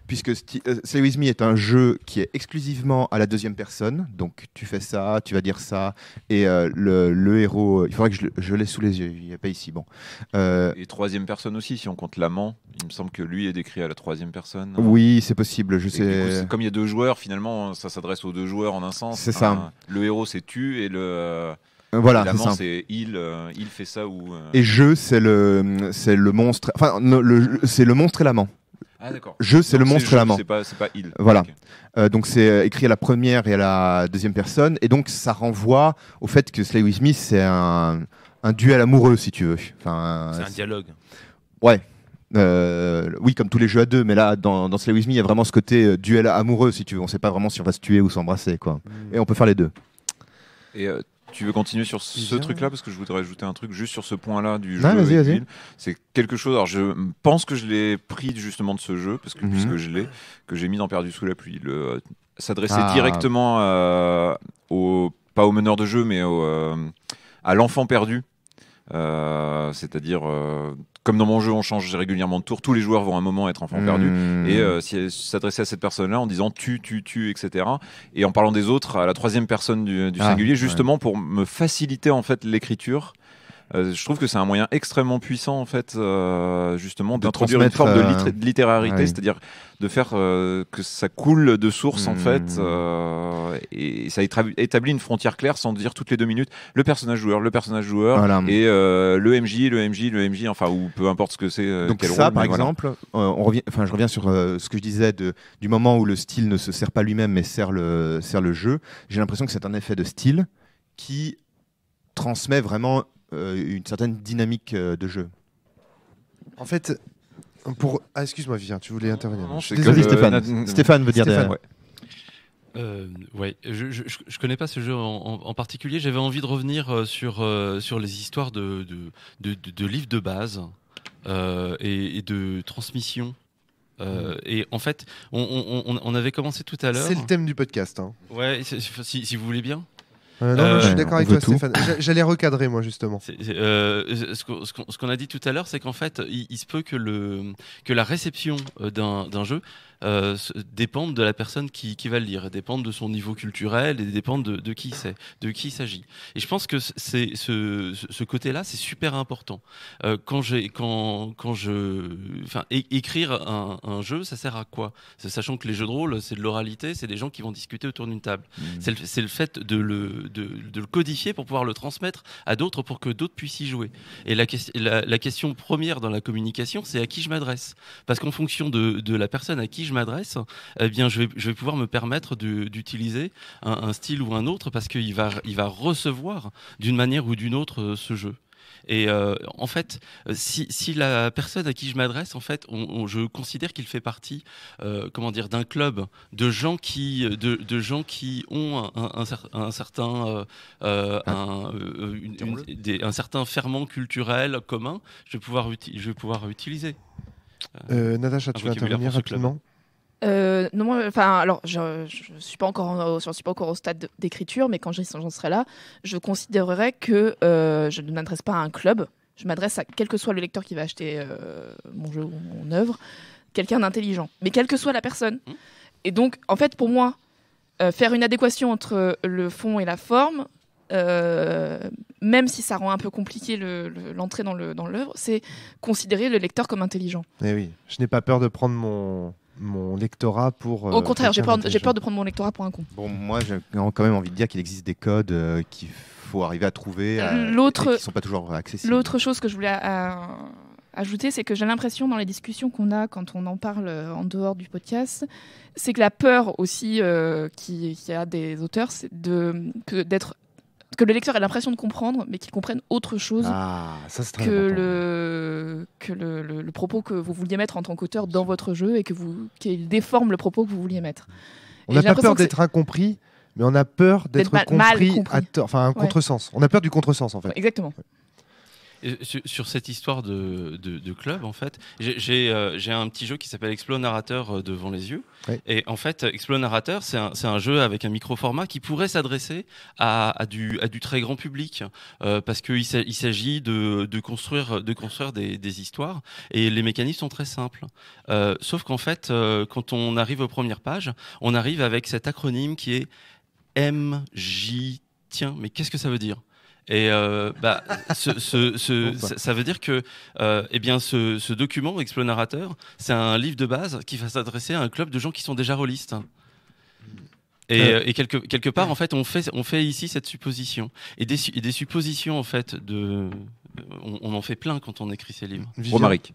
puisque Slay With Me est un jeu qui est exclusivement à la deuxième personne. Donc, tu fais ça, tu vas dire ça, et le héros, il faudrait que je l'ai sous les yeux, il n'y a pas ici. Bon. Et troisième personne aussi, si on compte l'amant. Il me semble que lui est décrit à la troisième personne. Oui, c'est possible, je Et du coup, sais. comme il y a deux joueurs, finalement, ça s'adresse aux deux joueurs en un sens. C'est ça. Le héros, c'est tu, et Voilà, c'est l'amant, ça. c'est il fait ça ou. Et jeu, c'est le monstre. Enfin, c'est le monstre et l'amant. Ah, d'accord. Jeu, c'est le Donc, monstre et je, l'amant. C'est pas il. Voilà. Ok. Donc c'est écrit à la première et à la deuxième personne. Et donc ça renvoie au fait que Slay With Me, c'est un duel amoureux, si tu veux. Enfin, C'est un dialogue. ouais. Oui, comme tous les jeux à deux. Mais là, dans Slay With Me, il y a vraiment ce côté duel amoureux, si tu veux. On sait pas vraiment si on va se tuer ou s'embrasser, quoi. Et on peut faire les deux. Et tu veux continuer sur ce Bien. truc-là, parce que je voudrais ajouter un truc juste sur ce point-là du Ouais, jeu. vas-y, avec vas-y. l'huile. C'est quelque chose. Alors je pense que je l'ai pris justement de ce jeu, parce que Mhm. puisque je l'ai, que j'ai mis dans Perdu sous la pluie. S'adresser Ah. directement pas au meneur de jeu, mais à l'enfant perdu. C'est-à-dire, comme dans mon jeu, on change régulièrement de tour. Tous les joueurs vont à un moment être enfant perdu. Et s'adresser à cette personne-là en disant tu, etc. Et en parlant des autres à la troisième personne du Ah, singulier, justement pour me faciliter en fait l'écriture. Je trouve que c'est un moyen extrêmement puissant en fait, justement, d'introduire une transmettre, forme de littérarité, ouais. c'est-à-dire de faire que ça coule de source en fait, et ça établit une frontière claire sans dire toutes les 2 minutes le personnage joueur, Voilà. et le MJ, enfin, ou peu importe ce que c'est. Donc quel ça, rôle, par mais voilà. exemple, je reviens sur ce que je disais du moment où le style ne se sert pas lui-même mais sert le jeu. J'ai l'impression que c'est un effet de style qui transmet vraiment une certaine dynamique de jeu. En fait, excuse-moi, Vivien, tu voulais intervenir. Non, Je suis c'est désolé. que Stéphane. Stéphane veut dire Stéphane, derrière. Ouais, je connais pas ce jeu en particulier. J'avais envie de revenir sur les histoires de livres de base et de transmission. Et en fait, on avait commencé tout à l'heure. C'est le thème du podcast. Hein. Ouais, si vous voulez bien. Non, je suis d'accord avec on veut toi, tout. Stéphane. J'allais recadrer, moi, justement. Ce qu'on a dit tout à l'heure, c'est qu'en fait, il se peut que la réception d'un jeu dépende de la personne qui va le lire, dépende de son niveau culturel et dépende de qui c'est, de qui il s'agit. Et je pense que ce côté-là, c'est super important. Écrire un jeu, ça sert à quoi? Sachant que les jeux de rôle, c'est de l'oralité, c'est des gens qui vont discuter autour d'une table. C'est le fait de le codifier pour pouvoir le transmettre à d'autres pour que d'autres puissent y jouer. Et la question première dans la communication, c'est à qui je m'adresse. Parce qu'en fonction de la personne à qui je m'adresse, eh bien, je vais pouvoir me permettre d'utiliser un style ou un autre parce qu'il va recevoir d'une manière ou d'une autre ce jeu. Et en fait, si la personne à qui je m'adresse, en fait, je considère qu'il fait partie, d'un club de gens qui ont un certain un certain ferment culturel commun, je vais pouvoir utiliser. Natacha, un tu veux vocabulaire intervenir pour ce club. rapidement? Non, moi, enfin, alors, j'en suis pas encore au stade d'écriture, mais quand j'en serai là, je considérerais que je ne m'adresse pas à un club. Je m'adresse à quel que soit le lecteur qui va acheter mon jeu ou mon œuvre, quelqu'un d'intelligent, mais quelle que soit la personne. Et donc, en fait, pour moi, faire une adéquation entre le fond et la forme, même si ça rend un peu compliqué l'entrée dans l'œuvre, c'est considérer le lecteur comme intelligent. Eh oui, je n'ai pas peur de prendre mon lectorat pour. Au contraire, j'ai quelqu'un peur d'intelligent. de prendre mon lectorat pour un con. Bon, moi, j'ai quand même envie de dire qu'il existe des codes qu'il faut arriver à trouver et qui ne sont pas toujours accessibles. L'autre chose que je voulais ajouter, c'est que j'ai l'impression dans les discussions qu'on a quand on en parle en dehors du podcast, c'est que la peur aussi qu'il y a des auteurs, c'est que le lecteur ait l'impression de comprendre, mais qu'il comprenne autre chose Ah, ça c'est très que important. le propos que vous vouliez mettre en tant qu'auteur dans votre jeu et qu'il déforme le propos que vous vouliez mettre. On Et n'a j'ai pas peur l'impression que d'être incompris, mais on a peur d'être D'être mal compris compris. à tort. Enfin, un Ouais. contresens. On a peur du contresens, en fait. Exactement. Et sur cette histoire de club, en fait, j'ai un petit jeu qui s'appelle Explo Narrateur devant les yeux. Ouais. Et en fait, Explo Narrateur, c'est un jeu avec un micro-format qui pourrait s'adresser à du très grand public. Parce qu'il s'agit de construire des histoires. Et les mécanismes sont très simples. Sauf qu'en fait, quand on arrive aux premières pages, on arrive avec cet acronyme qui est MJ. Tiens, mais qu'est-ce que ça veut dire ? Et ça veut dire que ce document Explo Narrateur, c'est un livre de base qui va s'adresser à un club de gens qui sont déjà rôlistes. Et quelque part, en fait, on fait ici cette supposition. Et des suppositions, en fait, on en fait plein quand on écrit ces livres. Vivien. Romaric.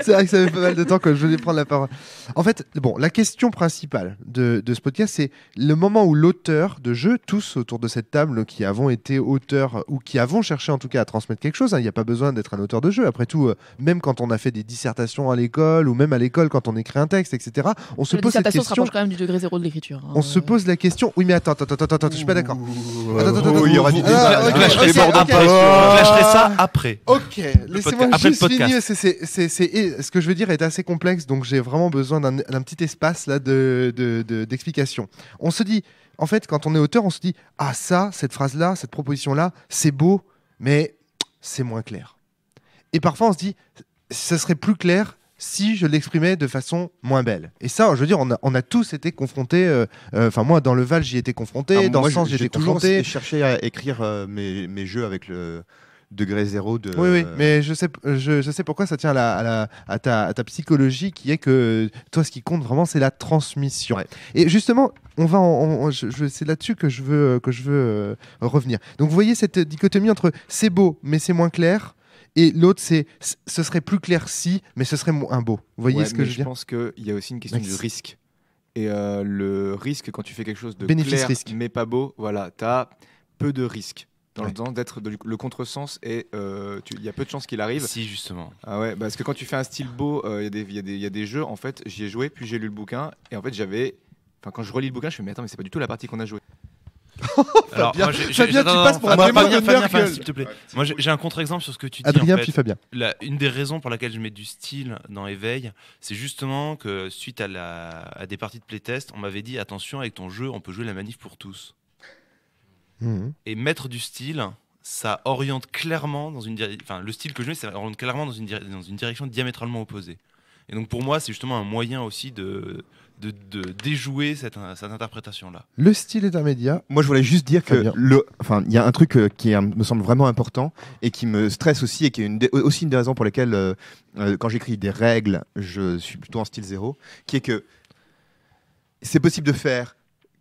C'est vrai que ça fait pas mal de temps que je voulais prendre la parole. En fait, bon, la question principale de ce podcast, c'est le moment où l'auteur de jeu, tous autour de cette table qui avons été auteurs ou qui avons cherché en tout cas à transmettre quelque chose, il n'y a pas besoin d'être un auteur de jeu. Après tout, même quand on a fait des dissertations à l'école ou même à l'école quand on écrit un texte, etc., on se La pose cette dissertation se question. rapproche quand même du degré 0 de l'écriture. hein. On se pose la question. Oui, mais attends, je suis pas d'accord. Attends, il y aura du Ah, ok, débat. Je lâcherai ok, bord ok. après. Je lâcherai ça après. Ok, laissez-moi après le juste podcast. finir. Ce que je veux dire est assez complexe, donc j'ai vraiment besoin d'un petit espace là d'explication. On se dit, en fait, quand on est auteur, on se dit, ah ça, cette phrase-là, cette proposition-là, c'est beau, mais c'est moins clair. Et parfois, on se dit, ça serait plus clair si je l'exprimais de façon moins belle. Et ça, je veux dire, on a tous été confrontés. Enfin, moi, dans le Val, j'y étais confronté. Alors, Dans moi, le sens, j'y j'ai étais toujours confronté. cherché à écrire mes jeux avec le degré zéro de. Oui, mais je sais pourquoi ça tient à ta psychologie, qui est que toi, ce qui compte vraiment, c'est la transmission. Ouais. Et justement, c'est là-dessus que je veux revenir. Donc, vous voyez cette dichotomie entre c'est beau, mais c'est moins clair. Et l'autre, ce serait plus clair si, mais ce serait moins beau. Vous voyez ce que je veux dire? Je pense qu'il y a aussi une question Max. du risque. Et le risque, quand tu fais quelque chose de Bénéfice-risque. clair mais pas beau, voilà, tu as peu de risque. Dans le sens d'être le contresens, et il y a peu de chances qu'il arrive. Si, justement. Ah ouais, parce que quand tu fais un style beau, il y a des jeux, en fait, j'y ai joué, puis j'ai lu le bouquin, et en fait, quand je relis le bouquin, je me dis, mais attends, mais c'est pas du tout la partie qu'on a jouée. Alors, Fabien, moi, Fabien, tu passes pour un Fabien, démon de Merkel. s'il te plaît. Moi, j'ai un contre-exemple sur ce que tu dis. Adrien en fait. puis Fabien. Une des raisons pour laquelle je mets du style dans Éveil, c'est justement que suite à des parties de playtest, on m'avait dit attention, avec ton jeu, on peut jouer la manif pour tous. Mhm. Et mettre du style, ça oriente clairement dans une direction. Enfin, le style que je mets, ça oriente clairement dans une direction diamétralement opposée. Et donc pour moi, c'est justement un moyen aussi de déjouer cette interprétation-là. Le style intermédiaire. Moi, je voulais juste dire que Fabien. il y a un truc qui me semble vraiment important et qui me stresse aussi, et qui est aussi une des raisons pour lesquelles, quand j'écris des règles, je suis plutôt en style zéro, qui est que c'est possible de faire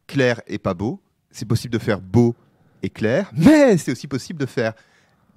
clair et pas beau, c'est possible de faire beau et clair, mais c'est aussi possible de faire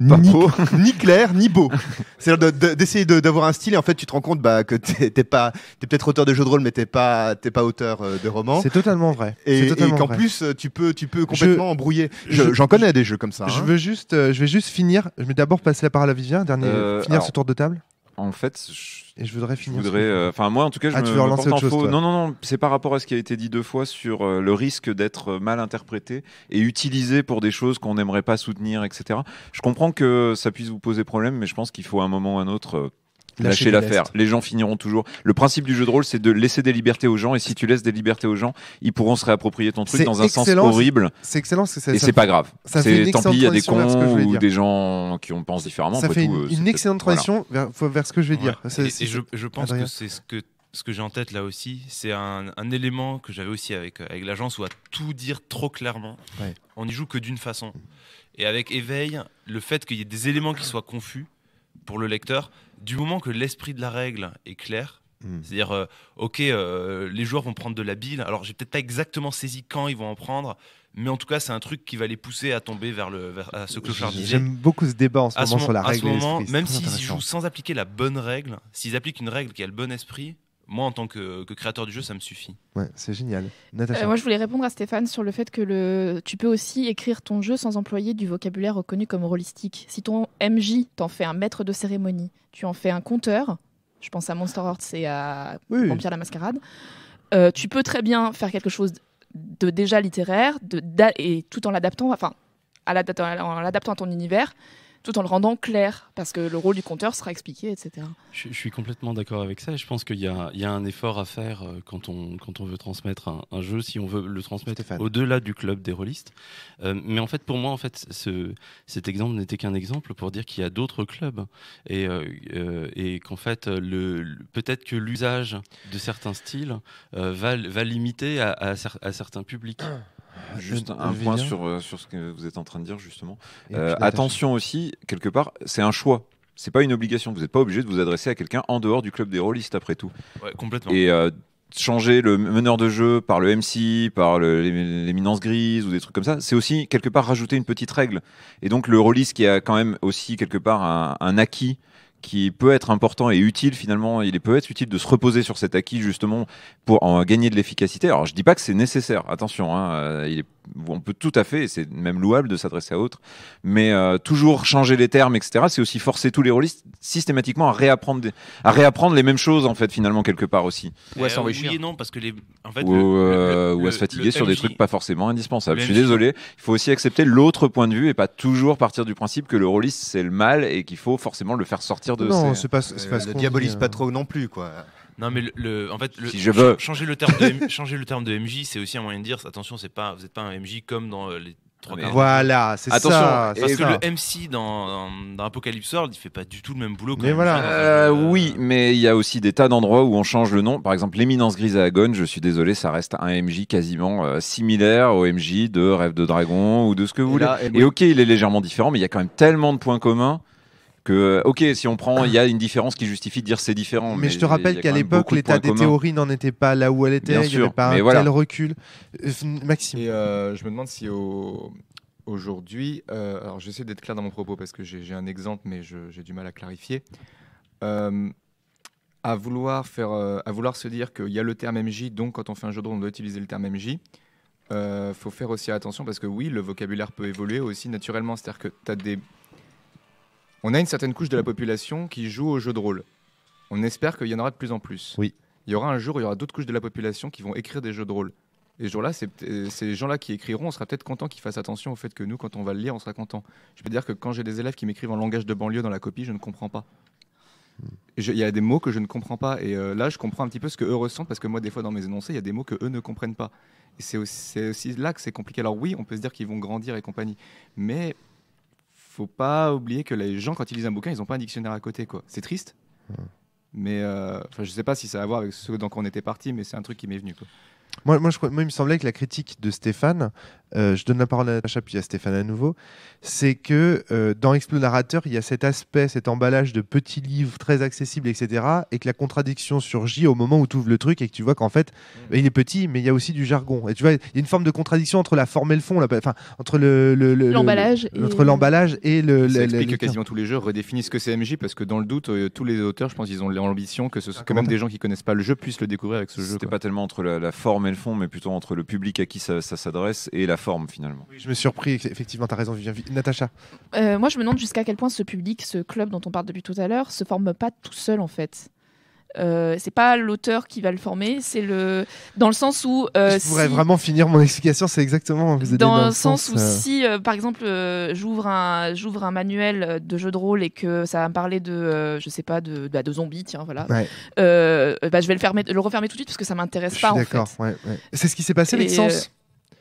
ni clair ni beau. C'est-à-dire d'essayer d'avoir un style, et en fait tu te rends compte que t'es peut-être auteur de jeux de rôle, mais t'es pas auteur de romans. C'est totalement vrai. Et qu'en vrai. plus tu peux complètement embrouiller. J'en connais des jeux comme ça. Je hein. vais juste finir. Je vais d'abord passer la parole à Vivien, finir alors, ce tour de table. En fait, Et je voudrais finir. enfin moi en tout cas, je Ah, tu veux relancer porte autre chose, info. toi. Non, c'est par rapport à ce qui a été dit 2 fois sur le risque d'être mal interprété et utilisé pour des choses qu'on n'aimerait pas soutenir, etc. Je comprends que ça puisse vous poser problème, mais je pense qu'il faut à un moment ou à un autre lâcher des l'affaire. lestes. Les gens finiront toujours. Le principe du jeu de rôle, c'est de laisser des libertés aux gens, et si tu laisses des libertés aux gens, ils pourront se réapproprier ton truc C'est dans un sens excellent, horrible, C'est excellent parce que et c'est pas grave. ça fait une C'est tant pis, il y a des excellente transition vers ce que je cons voulais ou dire. des gens qui en pensent différemment. Ça après fait tout, c'est une excellente voilà. transition vers ce que je vais dire. Ouais. Et je pense Adrien. que c'est ce que j'ai en tête là aussi, c'est un élément que j'avais aussi avec l'agence, où à tout dire trop clairement, Ouais. on n'y joue que d'une façon. Et avec Éveil, le fait qu'il y ait des éléments qui soient confus pour le lecteur, du moment que l'esprit de la règle est clair, c'est-à-dire, les joueurs vont prendre de la bile, alors j'ai peut-être pas exactement saisi quand ils vont en prendre, mais en tout cas c'est un truc qui va les pousser à tomber vers ce clochard disait. J'aime beaucoup ce débat en ce moment sur la À règle. ce et moment, l'esprit, c'est même très s'ils intéressant. jouent sans appliquer la bonne règle, s'ils appliquent une règle qui a le bon esprit, moi en tant que créateur du jeu, ça me suffit. Ouais, c'est génial. Natacha. Moi, je voulais répondre à Stéphane sur le fait que tu peux aussi écrire ton jeu sans employer du vocabulaire reconnu comme rôlistique. Si ton MJ t'en fait un maître de cérémonie, tu en fais un conteur, je pense à Monster Hearts et à Oui. Vampire la Mascarade, tu peux très bien faire quelque chose de déjà littéraire, et tout en l'adaptant, en l'adaptant à ton univers, tout en le rendant clair, parce que le rôle du conteur sera expliqué, etc. Je suis complètement d'accord avec ça, et je pense qu'il y a un effort à faire quand on veut transmettre un jeu, si on veut le transmettre Stéphane. au-delà du club des rôlistes. Mais en fait, pour moi, cet exemple n'était qu'un exemple pour dire qu'il y a d'autres clubs, et qu'en fait, peut-être que l'usage de certains styles va limiter à certains publics. Juste un Vivien. point sur ce que vous êtes en train de dire justement. Et puis Natacha. Attention aussi, quelque part, c'est un choix. C'est pas une obligation. Vous n'êtes pas obligé de vous adresser à quelqu'un en dehors du club des rôlistes après tout. Ouais, complètement. Et changer le meneur de jeu par le MC, par l'éminence grise ou des trucs comme ça, c'est aussi quelque part rajouter une petite règle. Et donc le rôliste qui a quand même aussi quelque part un acquis qui peut être important et utile finalement, il peut être utile de se reposer sur cet acquis justement pour en gagner de l'efficacité. Alors je dis pas que c'est nécessaire, attention, hein, on peut tout à fait, et c'est même louable de s'adresser à autres, mais toujours changer les termes, etc. C'est aussi forcer tous les rôlistes systématiquement à réapprendre les mêmes choses en fait finalement quelque part aussi. Ou à s'enrichir. Oui et non, parce que en fait, ou à se fatiguer sur des MJ trucs pas forcément indispensables. le Je suis MJ. désolé, il faut aussi accepter l'autre point de vue et pas toujours partir du principe que le rôliste c'est le mal et qu'il faut forcément le faire sortir de Non, ses... c'est pas ce Ne qu'on diabolise dit, pas trop non plus, quoi. Non, mais en fait, Si je veux. changer le terme de MJ, c'est aussi un moyen de dire attention, vous n'êtes pas un MJ comme dans trois Mais quarts. Voilà, c'est Attention, ça. Parce c'est que ça. le MC dans Apocalypse World, il fait pas du tout le même boulot que Mais le voilà. MC dans un jeu, Oui, mais il y a aussi des tas d'endroits où on change le nom. Par exemple, l'Éminence Grise à Agon, je suis désolé, ça reste un MJ quasiment similaire au MJ de Rêve de Dragon ou de ce que vous Et voulez. là, Et ok, il est légèrement différent, mais il y a quand même tellement de points communs que, ok, si on prend, il y a une différence qui justifie de dire c'est différent. Mais je te il y rappelle a qu'à quand même l'époque, beaucoup de l'état points des communs. théories n'en était pas là où elle était. Bien Il n'y sûr, avait pas mais un voilà. tel recul. Maxime. Et je me demande si aujourd'hui, alors j'essaie d'être clair dans mon propos parce que j'ai un exemple, mais j'ai du mal à clarifier. À vouloir se dire qu'il y a le terme MJ, donc quand on fait un jeu de rôle, on doit utiliser le terme MJ. Faut faire aussi attention parce que oui, le vocabulaire peut évoluer aussi naturellement. C'est-à-dire que on a une certaine couche de la population qui joue au jeu de rôle. On espère qu'il y en aura de plus en plus. Oui. Il y aura un jour où il y aura d'autres couches de la population qui vont écrire des jeux de rôle. Et ce jour-là, c'est les gens-là qui écriront, on sera peut-être content qu'ils fassent attention au fait que nous, quand on va le lire, on sera content. Je peux dire que quand j'ai des élèves qui m'écrivent en langage de banlieue dans la copie, je ne comprends pas. Il y a des mots que je ne comprends pas. Et là, je comprends un petit peu ce qu'eux ressentent, parce que moi, des fois, dans mes énoncés, il y a des mots que eux ne comprennent pas. Et c'est aussi là que c'est compliqué. Alors oui, on peut se dire qu'ils vont grandir et compagnie. Mais faut pas oublier que les gens, quand ils lisent un bouquin, ils n'ont pas un dictionnaire à côté, quoi. C'est triste. Mais je sais pas si ça a à voir avec ce dont on était parti, mais c'est un truc qui m'est venu, quoi. Moi, il me semblait que la critique de Stéphane, je donne la parole à Natacha puis à Stéphane à nouveau, c'est que dans Explorateur, il y a cet aspect, cet emballage de petits livres très accessibles, etc. Et que la contradiction surgit au moment où tu ouvres le truc et que tu vois qu'en fait, il est petit, mais il y a aussi du jargon. Et tu vois, il y a une forme de contradiction entre la forme et le fond, enfin, entre L'emballage entre l'emballage et le. Ça explique que quasiment tous les jeux redéfinissent ce que c'est MJ, parce que dans le doute, tous les auteurs, je pense, ils ont l'ambition que même des gens qui connaissent pas le jeu puissent le découvrir avec ce jeu. C'était Quoi. pas tellement entre la forme et le fond, mais plutôt entre le public à qui ça s'adresse et la forme finalement. Oui, je me suis surpris, effectivement, tu as raison, Vivien. Natacha. Moi, je me demande jusqu'à quel point ce public, ce club dont on parle depuis tout à l'heure, se forme pas tout seul en fait. C'est pas l'auteur qui va le former, c'est dans le sens où Je pourrais vraiment finir mon explication, c'est exactement vous aider dans le le sens où si par exemple j'ouvre un manuel de jeu de rôle et que ça va me parler de je sais pas de zombies, tiens voilà, Ouais. je vais le refermer tout de suite parce que ça m'intéresse Je pas suis en d'accord. fait. Ouais. C'est ce qui s'est passé avec Et, Sens.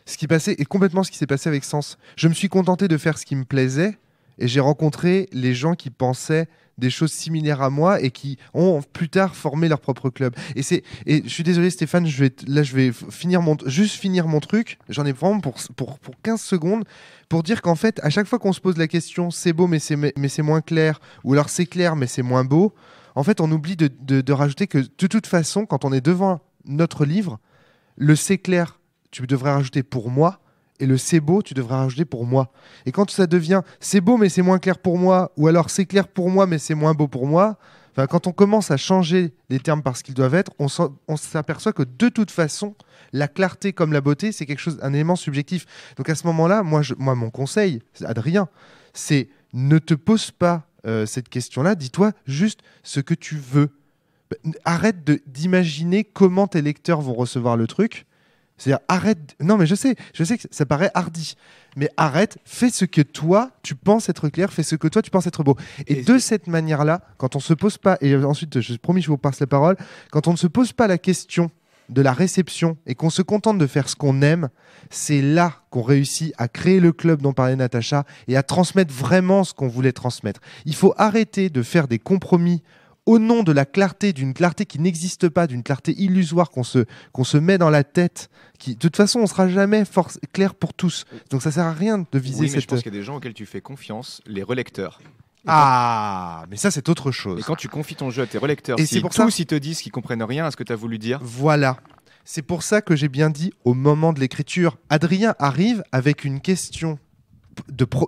Ce qui passait est complètement ce qui s'est passé avec Sens. Je me suis contenté de faire ce qui me plaisait et j'ai rencontré les gens qui pensaient des choses similaires à moi et qui ont plus tard formé leur propre club. Et je suis désolé Stéphane, je vais finir mon truc. J'en ai vraiment pour 15 secondes pour dire qu'en fait, à chaque fois qu'on se pose la question c'est beau mais c'est moins clair, ou alors c'est clair mais c'est moins beau, en fait on oublie de rajouter que de toute façon, quand on est devant notre livre, le c'est clair, tu devrais rajouter pour moi, et le c'est beau, tu devrais rajouter pour moi. Et quand ça devient c'est beau mais c'est moins clair pour moi, ou alors c'est clair pour moi mais c'est moins beau pour moi, quand on commence à changer les termes par ce qu'ils doivent être, on s'aperçoit que de toute façon, la clarté comme la beauté, c'est un élément subjectif. Donc à ce moment-là, moi mon conseil, Adrien, c'est ne te pose pas cette question-là, dis-toi juste ce que tu veux. Arrête d'imaginer comment tes lecteurs vont recevoir le truc. C'est-à-dire, arrête. Non, mais je sais que ça paraît hardi. Mais arrête, fais ce que toi, tu penses être clair, fais ce que toi, tu penses être beau. Et de cette manière-là, quand on se pose pas, et ensuite, je promis, je vous passe la parole, quand on ne se pose pas la question de la réception et qu'on se contente de faire ce qu'on aime, c'est là qu'on réussit à créer le club dont parlait Natacha et à transmettre vraiment ce qu'on voulait transmettre. Il faut arrêter de faire des compromis au nom de la clarté, d'une clarté qui n'existe pas, d'une clarté illusoire qu'on se met dans la tête, de toute façon, on ne sera jamais clair pour tous. Donc ça ne sert à rien de viser mais je pense qu'il y a des gens auxquels tu fais confiance, les relecteurs. Mais ça, c'est autre chose. Et quand tu confies ton jeu à tes relecteurs, et si tous ils te disent qu'ils comprennent rien à ce que tu as voulu dire. Voilà. C'est pour ça que j'ai bien dit au moment de l'écriture. Adrien arrive avec une question,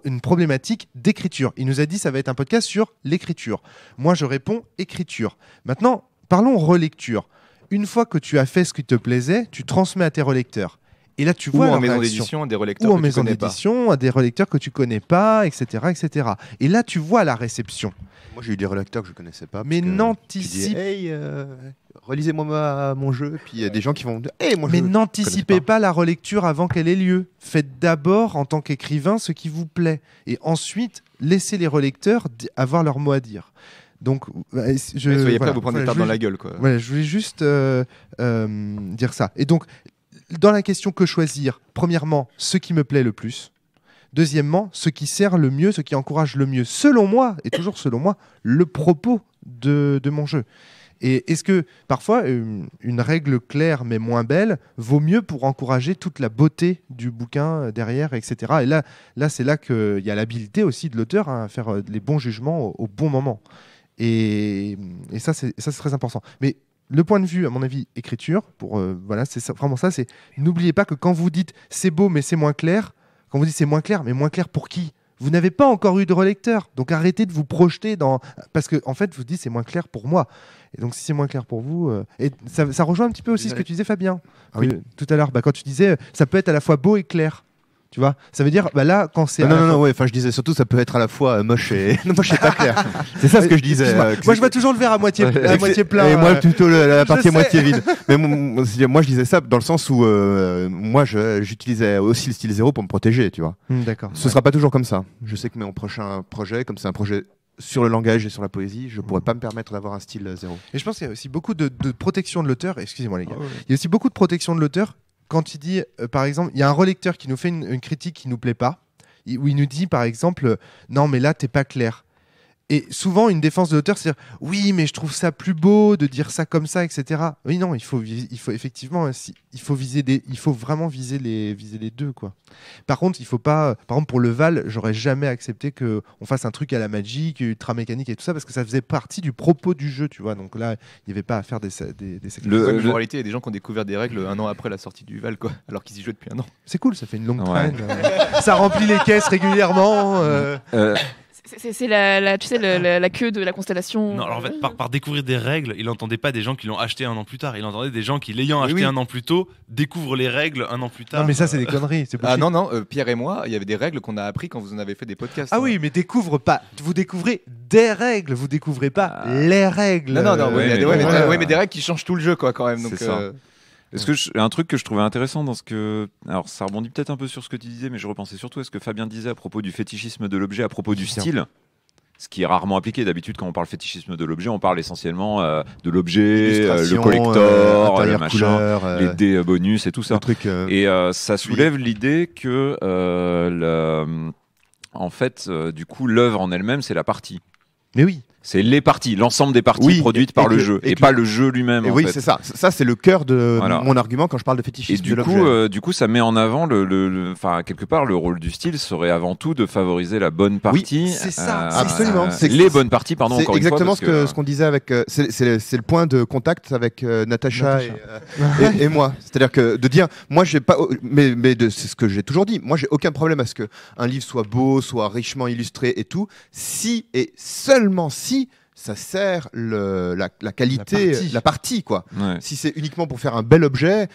une problématique d'écriture. Il nous a dit ça va être un podcast sur l'écriture. Moi, je réponds écriture. Maintenant, parlons relecture. Une fois que tu as fait ce qui te plaisait, tu transmets à tes relecteurs. Et là, tu vois en maison d'édition, à des relecteurs ou en que maison tu connais pas. d'édition, à des relecteurs que tu connais pas, etc., etc. Et là, tu vois la réception. Moi, j'ai eu des relecteurs que je connaissais pas. Mais parce que n'anticipe. tu dis, hey, relisez-moi mon jeu. Puis il y a des gens qui vont dire, hey, moi Mais je n'anticipez connais pas la relecture avant qu'elle ait lieu. Faites d'abord, en tant qu'écrivain, ce qui vous plaît. Et ensuite, laissez les relecteurs avoir leur mot à dire. Donc, soyez prêts à vous prendre des tapes dans la gueule, quoi. Voilà, je voulais juste dire ça. Et donc, dans la question que choisir, premièrement, ce qui me plaît le plus. Deuxièmement, ce qui sert le mieux, ce qui encourage le mieux, selon moi, et toujours selon moi, le propos de mon jeu. Et est-ce que parfois une règle claire mais moins belle vaut mieux pour encourager toute la beauté du bouquin derrière, etc. Et là c'est là qu'il y a l'habilité aussi de l'auteur à faire les bons jugements au bon moment. Et ça c'est très important. Mais le point de vue, à mon avis, écriture, voilà, c'est vraiment ça. C'est n'oubliez pas que quand vous dites c'est beau mais c'est moins clair, quand vous dites c'est moins clair, mais moins clair pour qui ? Vous n'avez pas encore eu de relecteur, donc arrêtez de vous projeter dans... Parce que en fait, vous dites c'est moins clair pour moi. Et donc si c'est moins clair pour vous... Et ça rejoint un petit peu aussi ce que tu disais, Fabien, tout à l'heure. Quand tu disais ça peut être à la fois beau et clair. Tu vois, ça veut dire là quand c'est je disais surtout ça peut être à la fois moche et moche et pas clair. C'est ça ce que je disais. Moi je vois toujours le verre à moitié plein. Et moi plutôt la partie à moitié vide. Mais moi je disais ça dans le sens où moi j'utilisais aussi le style 0 pour me protéger, tu vois. D'accord. Ce sera pas toujours comme ça. Je sais que mon prochain projet, comme c'est un projet sur le langage et sur la poésie, je pourrais pas me permettre d'avoir un style 0. Et je pense qu'il y a aussi beaucoup de protection de l'auteur. Excusez-moi les gars. Il y a aussi beaucoup de protection de l'auteur. Quand il dit, par exemple, il y a un relecteur qui nous fait une critique qui nous plaît pas, où il nous dit, par exemple, non, mais là, t'es pas clair. Et souvent, une défense de l'auteur, c'est dire, oui, mais je trouve ça plus beau de dire ça comme ça, etc. Oui, non, il faut effectivement, il faut vraiment viser les deux, quoi. Par contre, il faut pas, par exemple, pour le Val, j'aurais jamais accepté qu'on fasse un truc à la Magic, ultra mécanique et tout ça, parce que ça faisait partie du propos du jeu, tu vois. Donc là, il n'y avait pas à faire des sacrifices. En réalité, il y a des gens qui ont découvert des règles un an après la sortie du Val, quoi, alors qu'ils y jouent depuis un an. C'est cool, ça fait une longue traîne. Ça remplit les caisses régulièrement. C'est la queue de la constellation. Non, alors en fait, par découvrir des règles, il n'entendait pas des gens qui l'ont acheté un an plus tard. Il entendait des gens qui, l'ayant acheté un an plus tôt, découvrent les règles un an plus tard. Non, mais ça, c'est des conneries. Non, Pierre et moi, il y avait des règles qu'on a appris quand vous en avez fait des podcasts. Ah oui, mais vous découvrez des règles, vous découvrez pas les règles. Mais des règles qui changent tout le jeu, quoi, quand même. Donc, c'est ça. Est-ce que un truc que je trouvais intéressant dans ce que... Alors ça rebondit peut-être un peu sur ce que tu disais, mais je repensais surtout à ce que Fabien disait à propos du fétichisme de l'objet, à propos du style. Ce qui est rarement appliqué. D'habitude, quand on parle fétichisme de l'objet, on parle essentiellement de l'objet, le collector, le machin, les dés bonus et tout ça. Et ça soulève l'idée que, en fait, du coup, l'œuvre en elle-même, c'est la partie. Mais oui. C'est les parties, l'ensemble des parties produites par le jeu, et pas le jeu lui-même. Oui, c'est ça. Ça, c'est le cœur de mon argument quand je parle de fétichisme. Et du coup, ça met en avant quelque part, le rôle du style serait avant tout de favoriser la bonne partie. Oui, c'est ça. Absolument. Les bonnes parties, pardon. C'est encore exactement une fois, ce qu'on disait avec. C'est le point de contact avec Natacha. Et moi. C'est-à-dire que de dire, moi, j'ai pas. Mais c'est ce que j'ai toujours dit. Moi, j'ai aucun problème à ce que un livre soit beau, soit richement illustré et tout, si et seulement si ça sert la qualité, la partie quoi. Ouais. Si c'est uniquement pour faire un bel objet,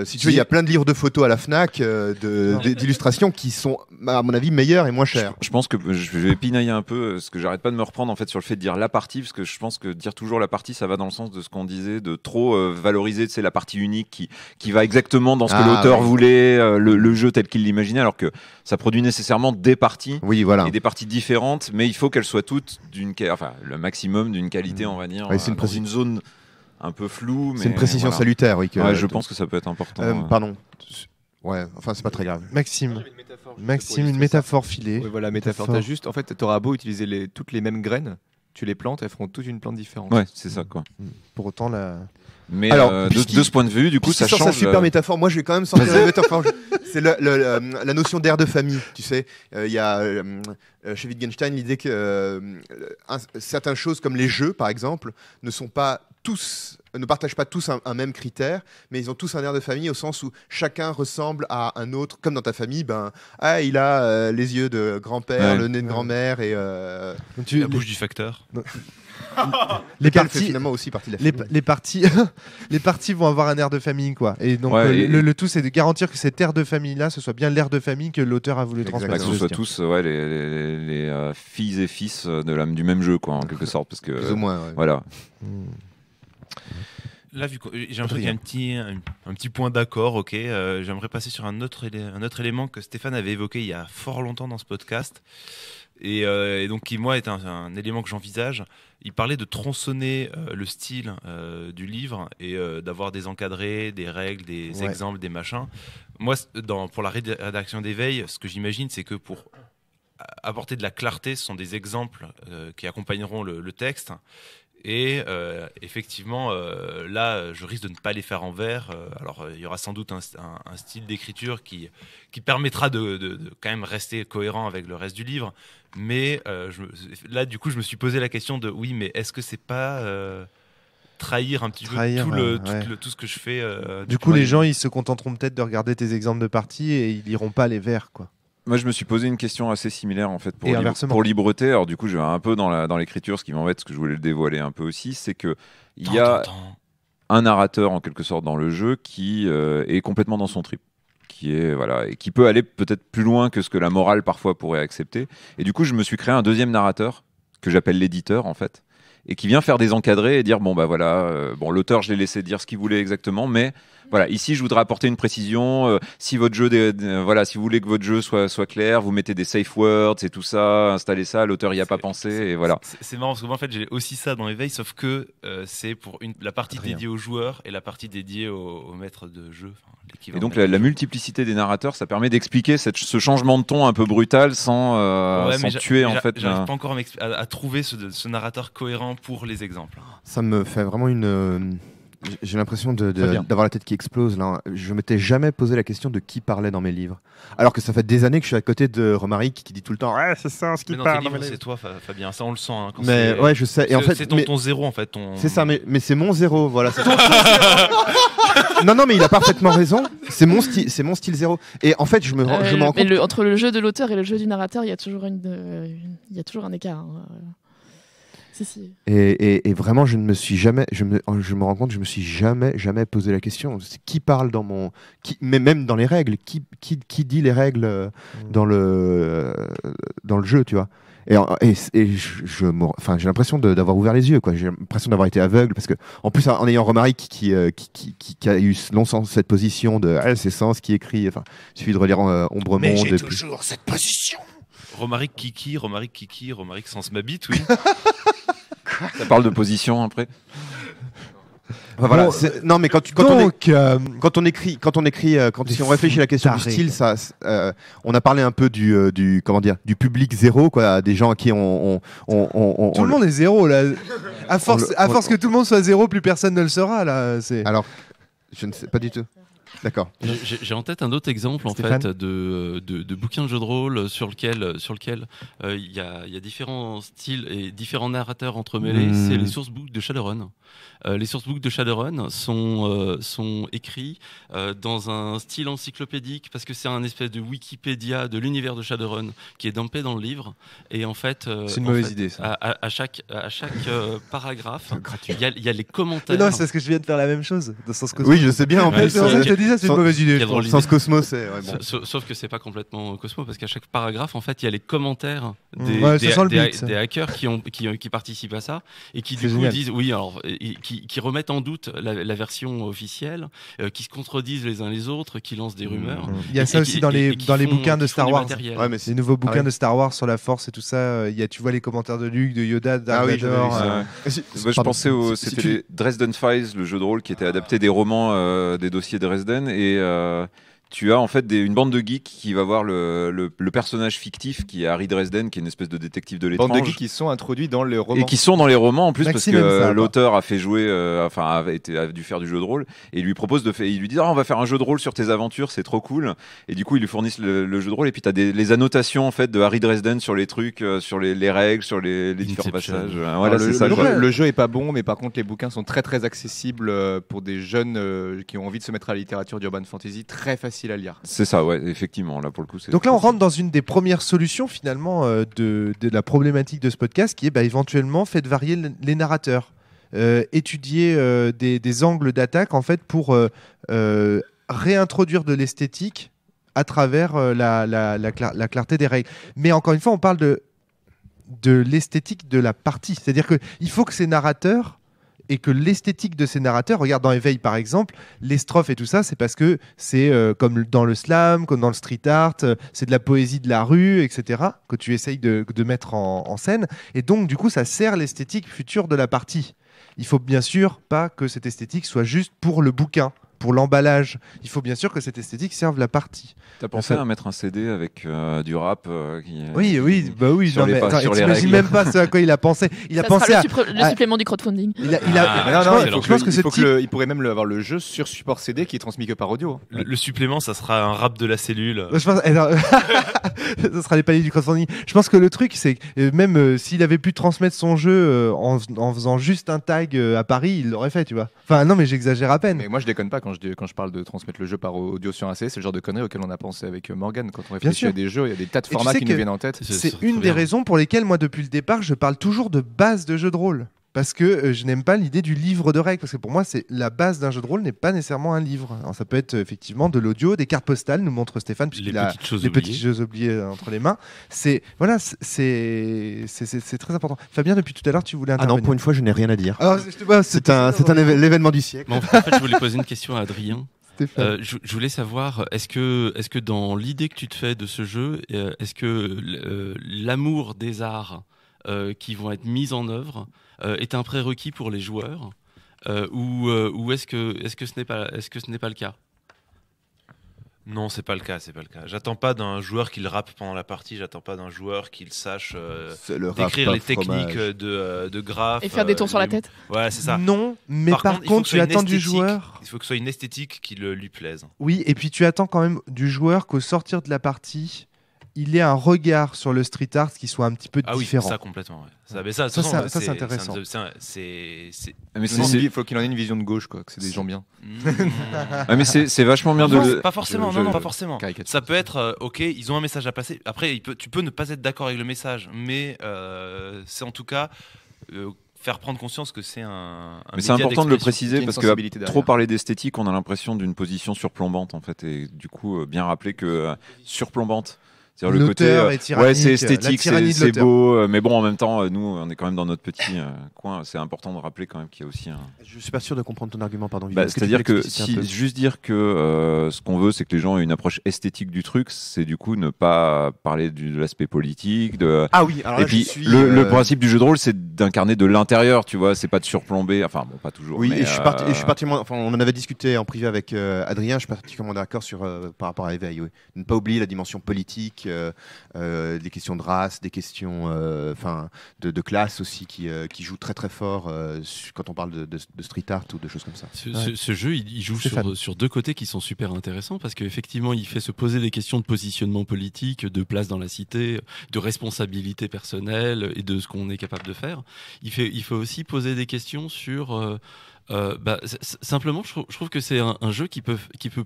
si tu veux, il y a plein de livres de photos à la Fnac, d'illustrations qui sont, à mon avis, meilleurs et moins chers. Je pense que je vais pinailler un peu, parce que j'arrête pas de me reprendre en fait sur le fait de dire la partie, parce que je pense que dire toujours la partie, ça va dans le sens de ce qu'on disait, de trop valoriser, la partie unique qui va exactement dans ce que l'auteur voulait, le jeu tel qu'il l'imaginait, alors que ça produit nécessairement des parties, et des parties différentes, mais il faut qu'elles soient toutes le maximum d'une qualité, on va dire, dans une zone un peu floue. C'est une précision salutaire, oui. Je pense que ça peut être important. Pardon. Ouais, enfin, c'est pas très grave. Maxime, une métaphore filée. Oui, voilà, métaphore. T'as juste, en fait, t'auras beau utiliser toutes les mêmes graines, tu les plantes, elles feront toute une plante différente. Ouais, c'est ça, quoi. Pour autant, Mais alors, de ce point de vue, du coup, ça change. Sa super métaphore. Moi, je vais quand même sortir la métaphore. C'est la notion d'air de famille. Tu sais, il y a chez Wittgenstein l'idée que certaines choses comme les jeux, par exemple, ne partagent pas tous un même critère, mais ils ont tous un air de famille au sens où chacun ressemble à un autre. Comme dans ta famille, il a les yeux de grand-père, le nez de grand-mère et la bouche du facteur. Les parties fait finalement aussi partie de la famille. Les parties vont avoir un air de famille, quoi. Et donc le tout, c'est de garantir que cet air de famille-là, ce soit bien l'air de famille que l'auteur a voulu transmettre. Que ce soit tous les filles et fils du même jeu, quoi, en quelque sorte, parce que plus ou moins. Ouais. Voilà. Là, vu que j'ai l'impression qu'il y a un petit point d'accord, ok. J'aimerais passer sur un autre élément que Stéphane avait évoqué il y a fort longtemps dans ce podcast, et donc qui, moi, est un élément que j'envisage. Il parlait de tronçonner le style du livre et d'avoir des encadrés, des règles, des exemples, des machins. Moi, pour la rédaction d'éveil, ce que j'imagine, c'est que pour apporter de la clarté, ce sont des exemples qui accompagneront le texte. Et effectivement, là, je risque de ne pas les faire en vers. Alors, il y aura sans doute un style d'écriture qui permettra de quand même rester cohérent avec le reste du livre. Mais là, du coup, je me suis posé la question de oui, mais est-ce que c'est pas trahir un petit peu tout ce que je fais Du coup, les gens, ils se contenteront peut-être de regarder tes exemples de parties et ils liront pas les vers, quoi. Moi, je me suis posé une question assez similaire en fait Et inversement. pour Libreté. Alors du coup, je vais un peu dans l'écriture, ce qui m'embête, ce que je voulais le dévoiler un peu aussi, c'est que il y a un narrateur en quelque sorte dans le jeu qui est complètement dans son trip, qui est et qui peut aller peut-être plus loin que ce que la morale parfois pourrait accepter. Et du coup, je me suis créé un deuxième narrateur que j'appelle l'éditeur en fait, et qui vient faire des encadrés et dire bon bah voilà, l'auteur, je l'ai laissé dire ce qu'il voulait exactement, mais voilà, ici je voudrais apporter une précision. Si votre jeu, si vous voulez que votre jeu soit clair, vous mettez des safe words et tout ça, installez ça. L'auteur y a pas pensé et voilà. C'est marrant parce que moi en fait j'ai aussi ça dans Éveil, sauf que c'est pour la partie dédiée aux joueurs et la partie dédiée au maître de jeu. Et donc la multiplicité des narrateurs, ça permet d'expliquer ce changement de ton un peu brutal sans tuer en fait. J'arrive pas encore à trouver ce narrateur cohérent pour les exemples. Ça me fait vraiment j'ai l'impression d'avoir la tête qui explose là. Je m'étais jamais posé la question de qui parlait dans mes livres. Alors que ça fait des années que je suis à côté de Romaric qui dit tout le temps c'est ça ce qui parle. Mais dans tes livres, c'est toi, Fabien. Ça, on le sent. Hein, mais ouais, je sais. Et en fait, c'est ton zéro en fait. C'est ça, mais c'est mon zéro. Voilà. Non, mais il a parfaitement raison. C'est mon style zéro. Et en fait, je me rends compte. Entre le jeu de l'auteur et le jeu du narrateur, il y a toujours un écart. Hein. Si. Et vraiment, je me rends compte, je me suis jamais posé la question. C'est qui parle mais même dans les règles, qui dit les règles dans le jeu, tu vois. J'ai l'impression d'avoir ouvert les yeux, quoi. J'ai l'impression d'avoir été aveugle parce que, en plus, en ayant Romaric qui a eu longtemps cette position de c'est Sens qui écrit. Enfin, il suffit de relire Ombre Mais Monde. j'ai toujours cette position. Romaric Sens m'habite, oui. Ça parle de position après. Enfin, voilà. Non, mais si on réfléchit à la question du style, on a parlé un peu du public zéro, quoi, des gens à qui tout le monde est zéro là. À force que tout le monde soit zéro, plus personne ne le sera là. Alors, je ne sais pas du tout. D'accord. J'ai en tête un autre exemple en fait de bouquins de jeux de rôle sur lequel il y a différents styles et différents narrateurs entremêlés. C'est les sourcebooks de Shadowrun. Les sourcebooks de Shadowrun sont écrits dans un style encyclopédique parce que c'est un espèce de Wikipédia de l'univers de Shadowrun qui est dumpé dans le livre. Et en fait, c'est une mauvaise idée. Ça. À chaque paragraphe, il y a les commentaires. Mais non, c'est parce que je viens de faire la même chose dans Sens Cosmos. Oui, je sais bien. En plus, c'est une mauvaise idée. Sens Cosmos, sauf que c'est pas complètement Cosmos parce qu'à chaque paragraphe, en fait, il y a les commentaires des hackers qui participent à ça et qui du coup disent qui remettent en doute la version officielle, qui se contredisent les uns les autres, qui lancent des rumeurs. Il y a ça aussi dans les bouquins de Star Wars. Ouais, mais les nouveaux bouquins de Star Wars sur la Force et tout ça. Tu vois les commentaires de Luke, de Yoda, de Darth Vader. Je pensais c'était les Dresden Files, le jeu de rôle qui était adapté des romans des dossiers Dresden et tu as en fait une bande de geeks qui va voir le personnage fictif qui est Harry Dresden, qui est une espèce de détective de l'étrange. Bande de geeks qui sont introduits dans le roman. Et qui sont dans les romans en plus Maxime parce que ça, l'auteur a fait jouer, a dû faire du jeu de rôle et il lui propose il lui dit on va faire un jeu de rôle sur tes aventures, c'est trop cool. Et du coup ils lui fournissent le jeu de rôle et puis tu as les annotations en fait de Harry Dresden sur les trucs, sur les règles, sur les différents passages. Voilà, c'est ça. Le jeu est pas bon, mais par contre les bouquins sont très très accessibles pour des jeunes qui ont envie de se mettre à la littérature d'urban fantasy, très facile à lire. C'est ça. Ouais, effectivement, là pour le coup. Donc là, on rentre dans une des premières solutions finalement de la problématique de ce podcast, qui est éventuellement faites varier les narrateurs, étudier des angles d'attaque en fait pour réintroduire de l'esthétique à travers la clarté des règles. Mais encore une fois, on parle de l'esthétique de la partie, c'est-à-dire que il faut que ces narrateurs et que l'esthétique de ces narrateurs, regarde dans Éveil par exemple, les strophes et tout ça, c'est parce que c'est comme dans le slam, comme dans le street art, c'est de la poésie de la rue, etc., que tu essayes de mettre en scène. Et donc, du coup, ça sert l'esthétique future de la partie. Il faut bien sûr pas que cette esthétique soit juste pour le bouquin, pour l'emballage. Il faut bien sûr que cette esthétique serve la partie. T'as pensé à mettre un CD avec du rap Oui, sur non, les mais pas- attends, sur les t'imagines règles. même pas ce à quoi il a pensé. Il a Ça pensé sera à... le supplément du crowdfunding. Je pense que ce type... il pourrait même avoir le jeu sur support CD qui est transmis que par audio. Le supplément, ça sera un rap de la cellule. Je pense... Ce sera les paliers du crowdfunding. Je pense que le truc, c'est que même s'il avait pu transmettre son jeu en faisant juste un tag à Paris, il l'aurait fait, tu vois. Enfin, non, mais j'exagère à peine. Mais moi je déconne pas quand je parle de transmettre le jeu par audio sur un CD, c'est le genre de conneries auquel on a pensé avec Morgane quand on Bien réfléchit sûr. à des jeux, il y a des tas de tu formats sais qui que nous viennent en tête. C'est une des raisons pour lesquelles, moi, depuis le départ, je parle toujours de base de jeu de rôle. Parce que je n'aime pas l'idée du livre de règles. Parce que pour moi, c'est la base d'un jeu de rôle n'est pas nécessairement un livre. Alors, ça peut être effectivement de l'audio, des cartes postales, nous montre Stéphane, puisqu'il a les petits choses oubliées entre les mains. C'est très important. Fabien, depuis tout à l'heure, tu voulais Ah intervenir. non, pour une fois, je n'ai rien à dire. Alors, C'est l'événement du siècle. Mais en fait, je voulais poser une question à Adrien. Stéphane. Je voulais savoir, est-ce que dans l'idée que tu te fais de ce jeu, est-ce que l'amour des arts qui vont être mis en œuvre est un prérequis pour les joueurs, ou est-ce que ce n'est pas le cas? Non, c'est pas le cas. J'attends pas d'un joueur qu'il rappe pendant la partie. J'attends pas d'un joueur qu'il sache C'est le rap, décrire pas les techniques fromage. de graphes. Et faire des tours sur la tête. Ouais, c'est ça. Non, mais par il faut que contre, ce tu soit une attends du esthétique- joueur. Il faut que ce soit une esthétique qui lui plaise. Oui, et puis tu attends quand même du joueur qu'au sortir de la partie, il ait un regard sur le street art qui soit un petit peu Ah oui, différent. ça complètement. Ouais. Mais ça, de Ça, toute façon, c'est intéressant. C'est Mais Il faut qu'il en ait une vision de gauche, quoi, que c'est des gens bien. mais c'est vachement bien Non, de. pas forcément. je- Non, pas forcément. Caricature. Ça peut être ok, ils ont un message à passer. Après, tu peux ne pas être d'accord avec le message, mais c'est en tout cas faire prendre conscience que c'est un Mais c'est média important de le d'expression. qu'il y préciser a une parce que sensibilité trop derrière. parler d'esthétique, on a l'impression d'une position surplombante en fait, et du coup bien rappeler que surplombante. C'est-à-dire le côté, L'auteur est tyrannique, ouais, c'est la esthétique, tyrannie de c'est l'auteur. beau, mais bon, en même temps, nous, on est quand même dans notre petit coin. C'est important de rappeler quand même qu'il y a aussi un. Je suis pas sûr de comprendre ton argument, pardon. Bah, Est-ce tu c'est-à-dire peux que expliciter un peu juste dire que ce qu'on veut, c'est que les gens aient une approche esthétique du truc, c'est du coup ne pas parler de l'aspect politique. Ah oui, alors Et là, puis je suis, le principe du jeu de rôle, c'est d'incarner de l'intérieur, tu vois, c'est pas de surplomber. Enfin bon, pas toujours. Oui, mais, et je suis particulièrement. Enfin, on en avait discuté en privé avec Adrien. Je suis particulièrement d'accord sur par rapport à Éveil. Oui. Ne pas oublier la dimension politique, des questions de race, des questions, enfin, de classe aussi qui jouent très très fort quand on parle de street art ou de choses comme ça. Ce jeu, il joue Stéphane. sur deux côtés qui sont super intéressants parce qu'effectivement, il fait se poser des questions de positionnement politique, de place dans la cité, de responsabilité personnelle et de ce qu'on est capable de faire. Il fait aussi poser des questions sur simplement, je trouve que c'est un jeu qui peut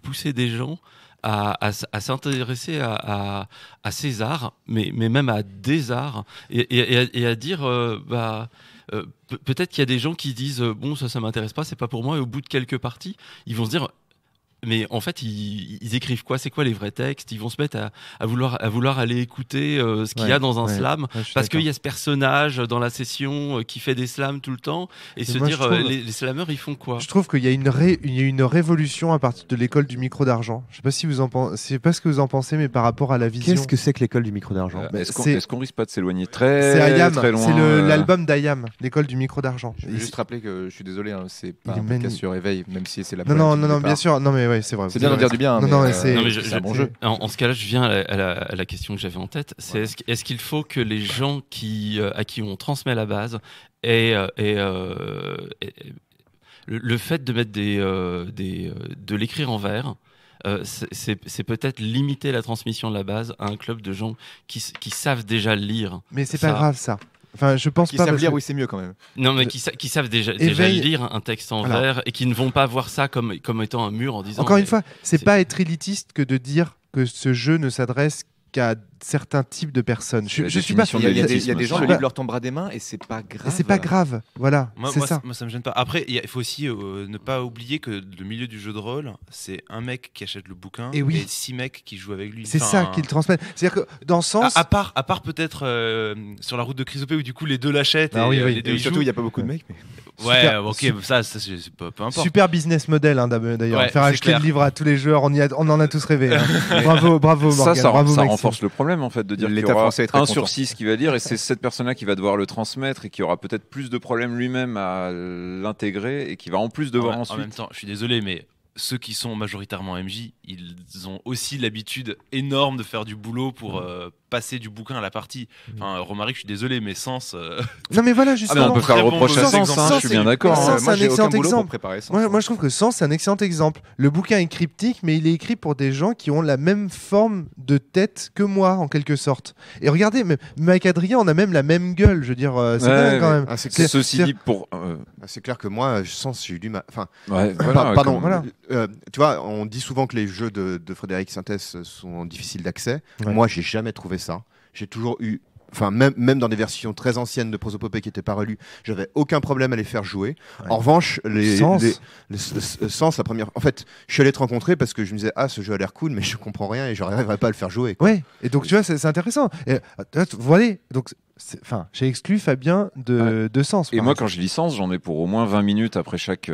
pousser des gens à s'intéresser à ces arts, mais même à des arts, et à dire peut-être qu'il y a des gens qui disent bon, ça m'intéresse pas, c'est pas pour moi, et au bout de quelques parties, ils vont se dire mais en fait, ils écrivent quoi? C'est quoi les vrais textes? Ils vont se mettre à vouloir aller écouter ce qu'il y a dans un slam, parce qu'il y a ce personnage dans la session qui fait des slams tout le temps, et se moi, dire je trouve- les slammeurs ils font quoi? Je trouve qu'il y a une révolution à partir de l'école du micro d'argent. Je sais pas si vous en pensez, je sais pas ce que vous en pensez, mais par rapport à la vision. Qu'est-ce que c'est que l'école du micro d'argent Est-ce qu'on risque pas de s'éloigner C'est très Ayam, très loin c'est l'album d'Ayam, l'école du micro d'argent. Je veux juste rappeler que je suis désolé, hein, c'est pas Il est un magnifique. podcast sur Éveil, même si c'est la Non, problématique du bien départ. sûr, non, mais ouais, c'est vrai. C'est bien d'en dire du bien. Non, mais, non, mais c'est- Non, mais c'est un bon jeu. En ce cas-là, je viens à la question que j'avais en tête. C'est est-ce qu'il faut que les gens à qui on transmet la base le fait de mettre de l'écrire en vers, c'est peut-être limiter la transmission de la base à un club de gens qui savent déjà le lire. Mais c'est Ça- pas grave ça. Enfin, je pense Qui pas. savent parce lire, que- oui, c'est mieux quand même. Non, mais qui savent déjà Éveil- lire un texte en Alors. vers et qui ne vont pas voir ça comme étant un mur en disant. Encore une mais- fois, c'est c'est- pas être élitiste que de dire que ce jeu ne s'adresse qu'à certains types de personnes. C'est la Je suis pas. définition Il y a, de il y a des, il y a l'élitisme des gens aussi. qui livrent leur tombe bras des mains et c'est pas grave. Et c'est pas grave, voilà, Moi, c'est moi, ça. moi, ça me gêne pas. Après, il faut aussi ne pas oublier que le milieu du jeu de rôle, c'est un mec qui achète le bouquin Et oui. 6 mecs qui jouent avec lui. C'est Enfin, ça qu'il transmet. C'est-à-dire que dans ce sens, à part peut-être sur la route de Chrysopée où du coup les deux l'achètent Ah et oui, oui. les deux Et y surtout, jouent. il n'y a pas beaucoup de mecs. Mais... Ouais, Super. ok, ça peu importe. super business model hein, d'ailleurs. Ouais, Faire c'est acheter clair. le livre à tous les joueurs, on en a tous rêvé. Hein. Bravo Morgane, Ça bravo ça Maxime. renforce le problème en fait de dire qu'il y L'État aura français est très 1 content. sur 6 qui va lire et c'est cette personne-là qui va devoir le transmettre et qui aura peut-être plus de problèmes lui-même à l'intégrer et qui va en plus devoir En même ensuite. temps, je suis désolé, mais ceux qui sont majoritairement MJ, ils ont aussi l'habitude énorme de faire du boulot pour passer du bouquin à la partie. Enfin, Romaric, je suis désolé, mais Sens. Non mais voilà Ah, mais justement. on peut faire le Très bon reproche à mauvais Sens, exemple. je suis bien d'accord. Sens, hein. c'est moi, un j'ai excellent aucun boulot exemple. pour préparer ça. Moi, je trouve que Sens, c'est un excellent exemple. Le bouquin est cryptique, mais il est écrit pour des gens qui ont la même forme de tête que moi, en quelque sorte. Et regardez, même avec Adrien, on a même la même gueule. Je veux dire, c'est Ouais, dingue quand mais- même. Ah, c'est C'est- Ceci c'est- dit, pour. C'est clair que moi, je sens j'ai eu du mal. Enfin, Ouais, voilà, pardon. comme- voilà. Tu vois, on dit souvent que les jeux de Frédéric Sintès sont difficiles d'accès. Ouais. Moi, j'ai jamais trouvé ça. J'ai toujours eu. Enfin, même dans des versions très anciennes de Prosopopée qui n'étaient pas relues, j'avais aucun problème à les faire jouer. Ouais. En revanche, Sens. Sens, la première. En fait, je suis allé te rencontrer parce que je me disais, ah, ce jeu a l'air cool, mais je comprends rien et je n'arriverai pas à le faire jouer. Ouais, et donc tu vois, c'est intéressant. Et, voilà, donc, j'ai exclu Fabien de Sens. Et par moi, exemple. quand je licence, j'en ai pour au moins 20 minutes après chaque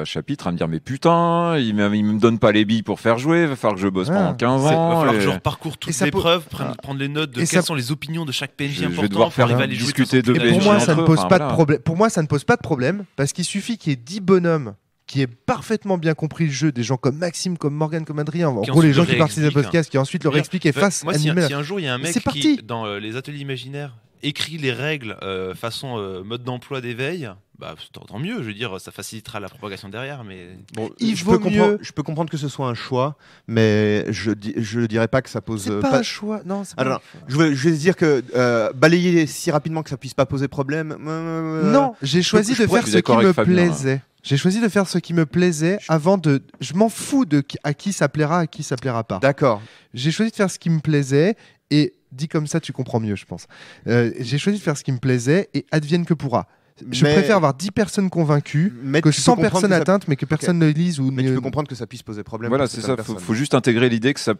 chapitre à me dire mais putain, il me donne pas les billes pour faire jouer, il va falloir que je bosse Ouais. pendant 15 Il va ans. falloir et- que je reparcours Et toutes ça les peut- preuves, prendre les notes de Et quelles ça- sont les opinions de chaque PNJ Je vais important devoir pour arriver faire à les jouer. discuter de de Et pour PNJ moi, entre ça ne eux, pose enfin, pas de voilà. problème. Pour moi, ça ne pose pas de problème parce qu'il suffit qu'il y ait 10 bonhommes qui aient parfaitement bien compris le jeu, des gens comme Maxime, comme Morgane, comme Adrien, en Qui gros les ensuite gens le qui participent à réexpliquent, podcast, qui ensuite le réexpliquent et fassent Moi, si animer. un jour il y a un mec C'est parti. qui, dans les ateliers imaginaires, écrit les règles façon mode d'emploi d'éveil, bah tant mieux. Je veux dire, ça facilitera la propagation derrière, mais Bon, Il je vaut peux mieux- comprendre, je peux comprendre que ce soit un choix, mais je ne dirais pas que ça pose. C'est pas un choix. Non, c'est pas Alors, un choix. je vais dire que balayer si rapidement que ça puisse pas poser problème. Non, j'ai choisi je de pourrais- faire je ce suis qui d'accord me avec Fabien, là. plaisait. J'ai choisi de faire ce qui me plaisait avant de. Je m'en fous à qui ça plaira, à qui ça plaira pas. D'accord. J'ai choisi de faire ce qui me plaisait et dit comme ça, tu comprends mieux, je pense. J'ai choisi de faire ce qui me plaisait et advienne que pourra. Je Mais- préfère avoir 10 personnes convaincues Mais que tu peux 100 comprendre personnes que ça- atteintes, mais que personne ne lise ou Mais tu ne- peux comprendre que ça puisse poser problème. Voilà, pour c'est certaines ça. personnes. Faut juste intégrer l'idée que ça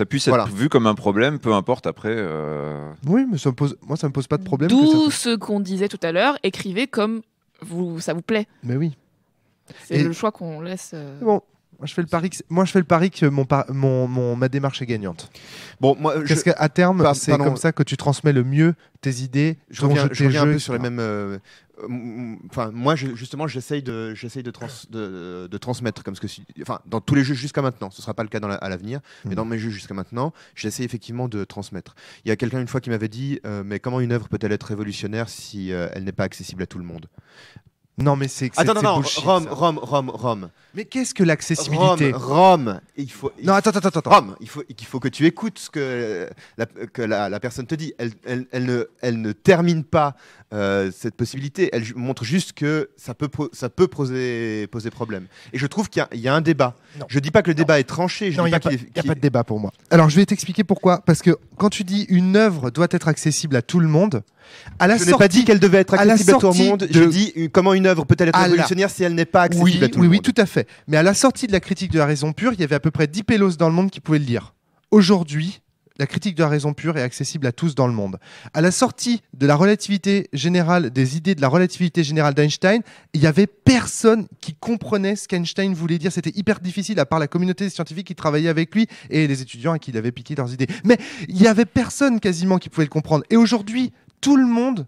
puisse être Voilà. vu comme un problème, peu importe après. Oui, mais moi, ça me pose pas de problème. que D'où ça- ce qu'on disait tout à l'heure, écrivez comme ça vous plaît. Mais oui. C'est Et- le choix qu'on laisse. Bon, moi je fais le pari que ma démarche est gagnante. Bon, moi, Parce qu'à terme, c'est pardon. comme ça que tu transmets le mieux tes idées, je ton reviens, jeu, je tes reviens un jeux, peu sur les etc. mêmes. Enfin, moi, justement, j'essaye de transmettre comme ce que. Enfin, dans tous les jeux jusqu'à maintenant, ce sera pas le cas à l'avenir, mais dans mes jeux jusqu'à maintenant, j'essaie effectivement de transmettre. Il y a quelqu'un une fois qui m'avait dit, mais comment une œuvre peut-elle être révolutionnaire si elle n'est pas accessible à tout le monde? Non, mais c'est Attends, c'est non, bullshit, Rome, ça. Rome. Mais qu'est-ce que l'accessibilité Rome, il faut. Non, attends. Rome, il faut que tu écoutes ce que la personne te dit. Elle ne termine pas cette possibilité. Elle montre juste que ça peut poser problème. Et je trouve qu'il y a un débat. Non. Je dis pas que le débat est tranché. Je Non, dis il n'y a, pas pas- qu'il est- y a pas de débat pour moi. Alors, je vais t'expliquer pourquoi. Parce que quand tu dis une œuvre doit être accessible à tout le monde, à la Je n'ai sortie... pas dit qu'elle devait être à la accessible à tout le sortie monde. de- J'ai dit comment une œuvre peut-elle être À la- révolutionnaire si elle n'est pas accessible Oui, à tout le oui, monde. tout à fait. Mais à la sortie de la critique de la raison pure, il y avait à peu près 10 pélos dans le monde qui pouvaient le lire. Aujourd'hui, la critique de la raison pure est accessible à tous dans le monde. À la sortie de la relativité générale, des idées de la relativité générale d'Einstein, il y avait personne qui comprenait ce qu'Einstein voulait dire. C'était hyper difficile, à part la communauté des scientifiques qui travaillaient avec lui et les étudiants à qui il avait piqué leurs idées. Mais il y avait personne quasiment qui pouvait le comprendre. Et aujourd'hui, tout le monde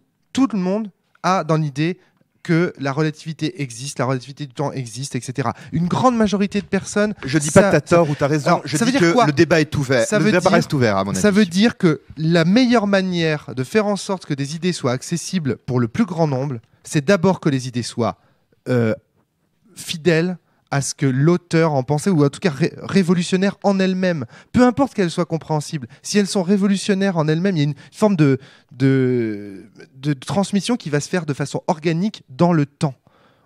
a dans l'idée que la relativité existe, la relativité du temps existe, etc. Une grande majorité de personnes... Je dis pas que tu as tort ou tu as raison. Alors, Je ça dis veut dire que quoi le débat est ouvert. Ça Le veut débat dire- reste ouvert, à mon avis. Ça veut dire que la meilleure manière de faire en sorte que des idées soient accessibles pour le plus grand nombre, c'est d'abord que les idées soient fidèles à ce que l'auteur en pensait, ou en tout cas révolutionnaires en elles-mêmes. Peu importe qu'elles soient compréhensibles. Si elles sont révolutionnaires en elles-mêmes, il y a une forme de transmission qui va se faire de façon organique dans le temps.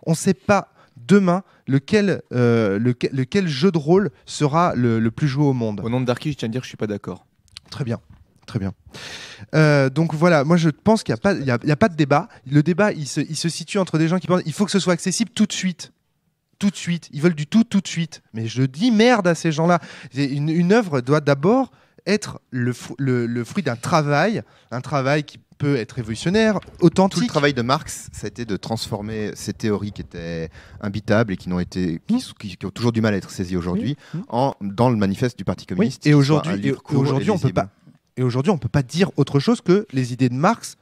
On ne sait pas demain lequel jeu de rôle sera le plus joué au monde. Au nom de Darky, je tiens à dire que je suis pas d'accord. Très bien. Très bien. Donc voilà, moi je pense qu'il n'y a pas de débat. Le débat, il se situe entre des gens qui pensent qu'il faut que ce soit accessible tout de suite. Tout de suite. Ils veulent du tout de suite. Mais je dis merde à ces gens-là. Une œuvre doit d'abord être le fruit d'un travail, un travail qui peut être révolutionnaire, authentique. Tout le travail de Marx, ça a été de transformer ces théories qui étaient imbitables et qui ont toujours du mal à être saisies aujourd'hui dans le manifeste du Parti communiste. Oui. Et aujourd'hui, on peut pas dire autre chose que les idées de Marx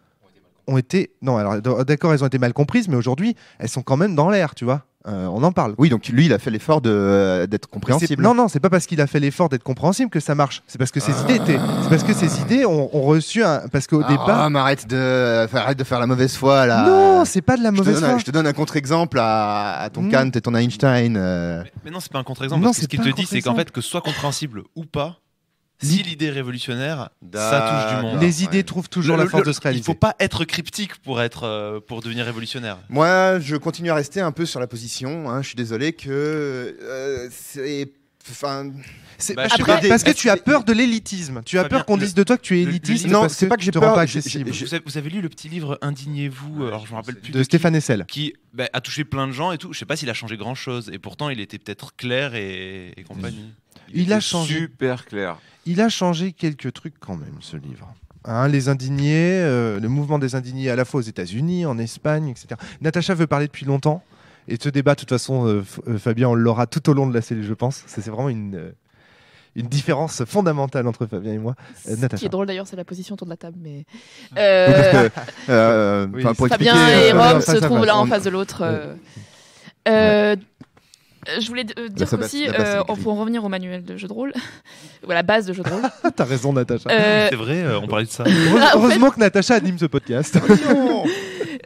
ont été... Non, alors d'accord, elles ont été mal comprises, mais aujourd'hui, elles sont quand même dans l'air, tu vois. On en parle. Oui, donc lui, il a fait l'effort d'être compréhensible. Non, c'est pas parce qu'il a fait l'effort d'être compréhensible que ça marche. C'est parce que ses idées ont reçu parce qu'au départ. Mais arrête de faire la mauvaise foi là. Non, c'est pas de la mauvaise foi. Je te donne un contre-exemple à ton Kant et ton Einstein. Mais non, c'est pas un contre-exemple. Parce que ce qu'il te dit, c'est qu'en fait, que ce soit compréhensible ou pas, si l'idée est révolutionnaire, ça touche du monde. Les idées trouvent toujours la force de se réaliser. Il faut pas être cryptique pour devenir révolutionnaire. Moi, je continue à rester un peu sur la position. Je suis désolé que c'est. Parce que tu as peur de l'élitisme. Tu as peur qu'on dise de toi que tu es élitiste. Non, c'est pas que j'ai peur. Vous avez lu le petit livre Indignez-vous, alors je me rappelle plus de Stéphane Hessel, qui a touché plein de gens et tout. Je sais pas s'il a changé grand chose et pourtant il était peut-être clair et compagnie. Il a changé. Super clair. Il a changé quelques trucs quand même, ce livre. Les indignés, le mouvement des indignés à la fois aux États-Unis, en Espagne, etc. Natacha veut parler depuis longtemps. Et ce débat, de toute façon, Fabien, on l'aura tout au long de la cellule, je pense. C'est vraiment une différence fondamentale entre Fabien et moi. Ce qui est drôle d'ailleurs, c'est la position autour de la table. Mais Fabien et Rome se trouvent l'un en face de l'autre. Je voulais dire aussi, pour en revenir au manuel de jeu de rôle, ou à la base de jeu de rôle. T'as raison, Natacha. C'est vrai, on parlait de ça. Heureusement que Natacha anime ce podcast.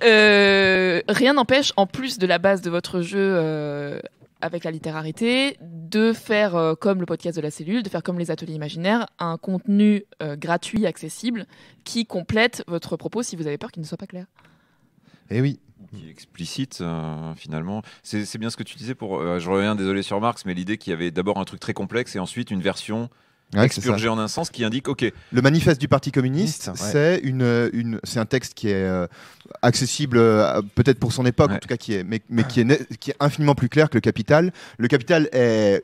Rien n'empêche, en plus de la base de votre jeu avec la littérarité, de faire comme le podcast de la cellule, de faire comme les ateliers imaginaires, un contenu gratuit, accessible, qui complète votre propos si vous avez peur qu'il ne soit pas clair. Eh oui. Qui est explicite finalement. C'est bien ce que tu disais je reviens, désolé sur Marx, mais l'idée qu'il y avait d'abord un truc très complexe et ensuite une version expurgée en un sens qui indique le manifeste du Parti communiste, c'est un texte qui est accessible peut-être pour son époque, en tout cas qui est infiniment plus clair que le Capital. Le Capital est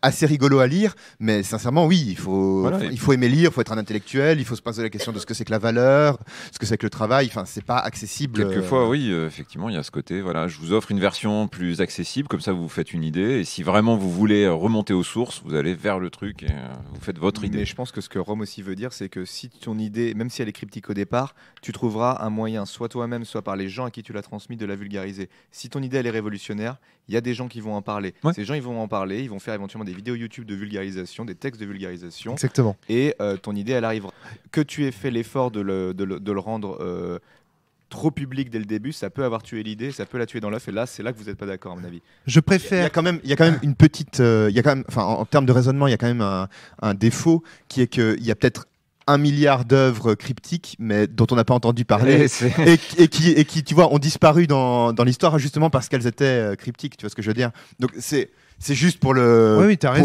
assez rigolo à lire, mais sincèrement oui, il faut aimer lire, il faut être un intellectuel, il faut se poser la question de ce que c'est que la valeur, ce que c'est que le travail. Enfin, c'est pas accessible. Quelquefois oui, effectivement il y a ce côté, je vous offre une version plus accessible, comme ça vous vous faites une idée, et si vraiment vous voulez remonter aux sources, vous allez vers le truc et vous faites votre idée. Mais je pense que ce que Rome aussi veut dire, c'est que si ton idée, même si elle est cryptique au départ, tu trouveras un moyen, soit toi-même, soit par les gens à qui tu l'as transmis, de la vulgariser. Si ton idée elle est révolutionnaire, il y a des gens qui vont en parler. Ces gens ils vont en parler, ils vont faire éventuellement des vidéos YouTube de vulgarisation, des textes de vulgarisation. Exactement. Et ton idée elle arrivera. Que tu aies fait l'effort de le rendre trop public dès le début, ça peut avoir tué l'idée, ça peut la tuer dans l'œuf, et là c'est là que vous n'êtes pas d'accord à mon avis. Je préfère. Il y a quand même une petite, en termes de raisonnement, il y a quand même un défaut qui est qu'il y a peut-être 1 milliard d'œuvres cryptiques, mais dont on n'a pas entendu parler, et qui, tu vois, ont disparu dans l'histoire justement parce qu'elles étaient cryptiques. Tu vois ce que je veux dire? Donc c'est juste pour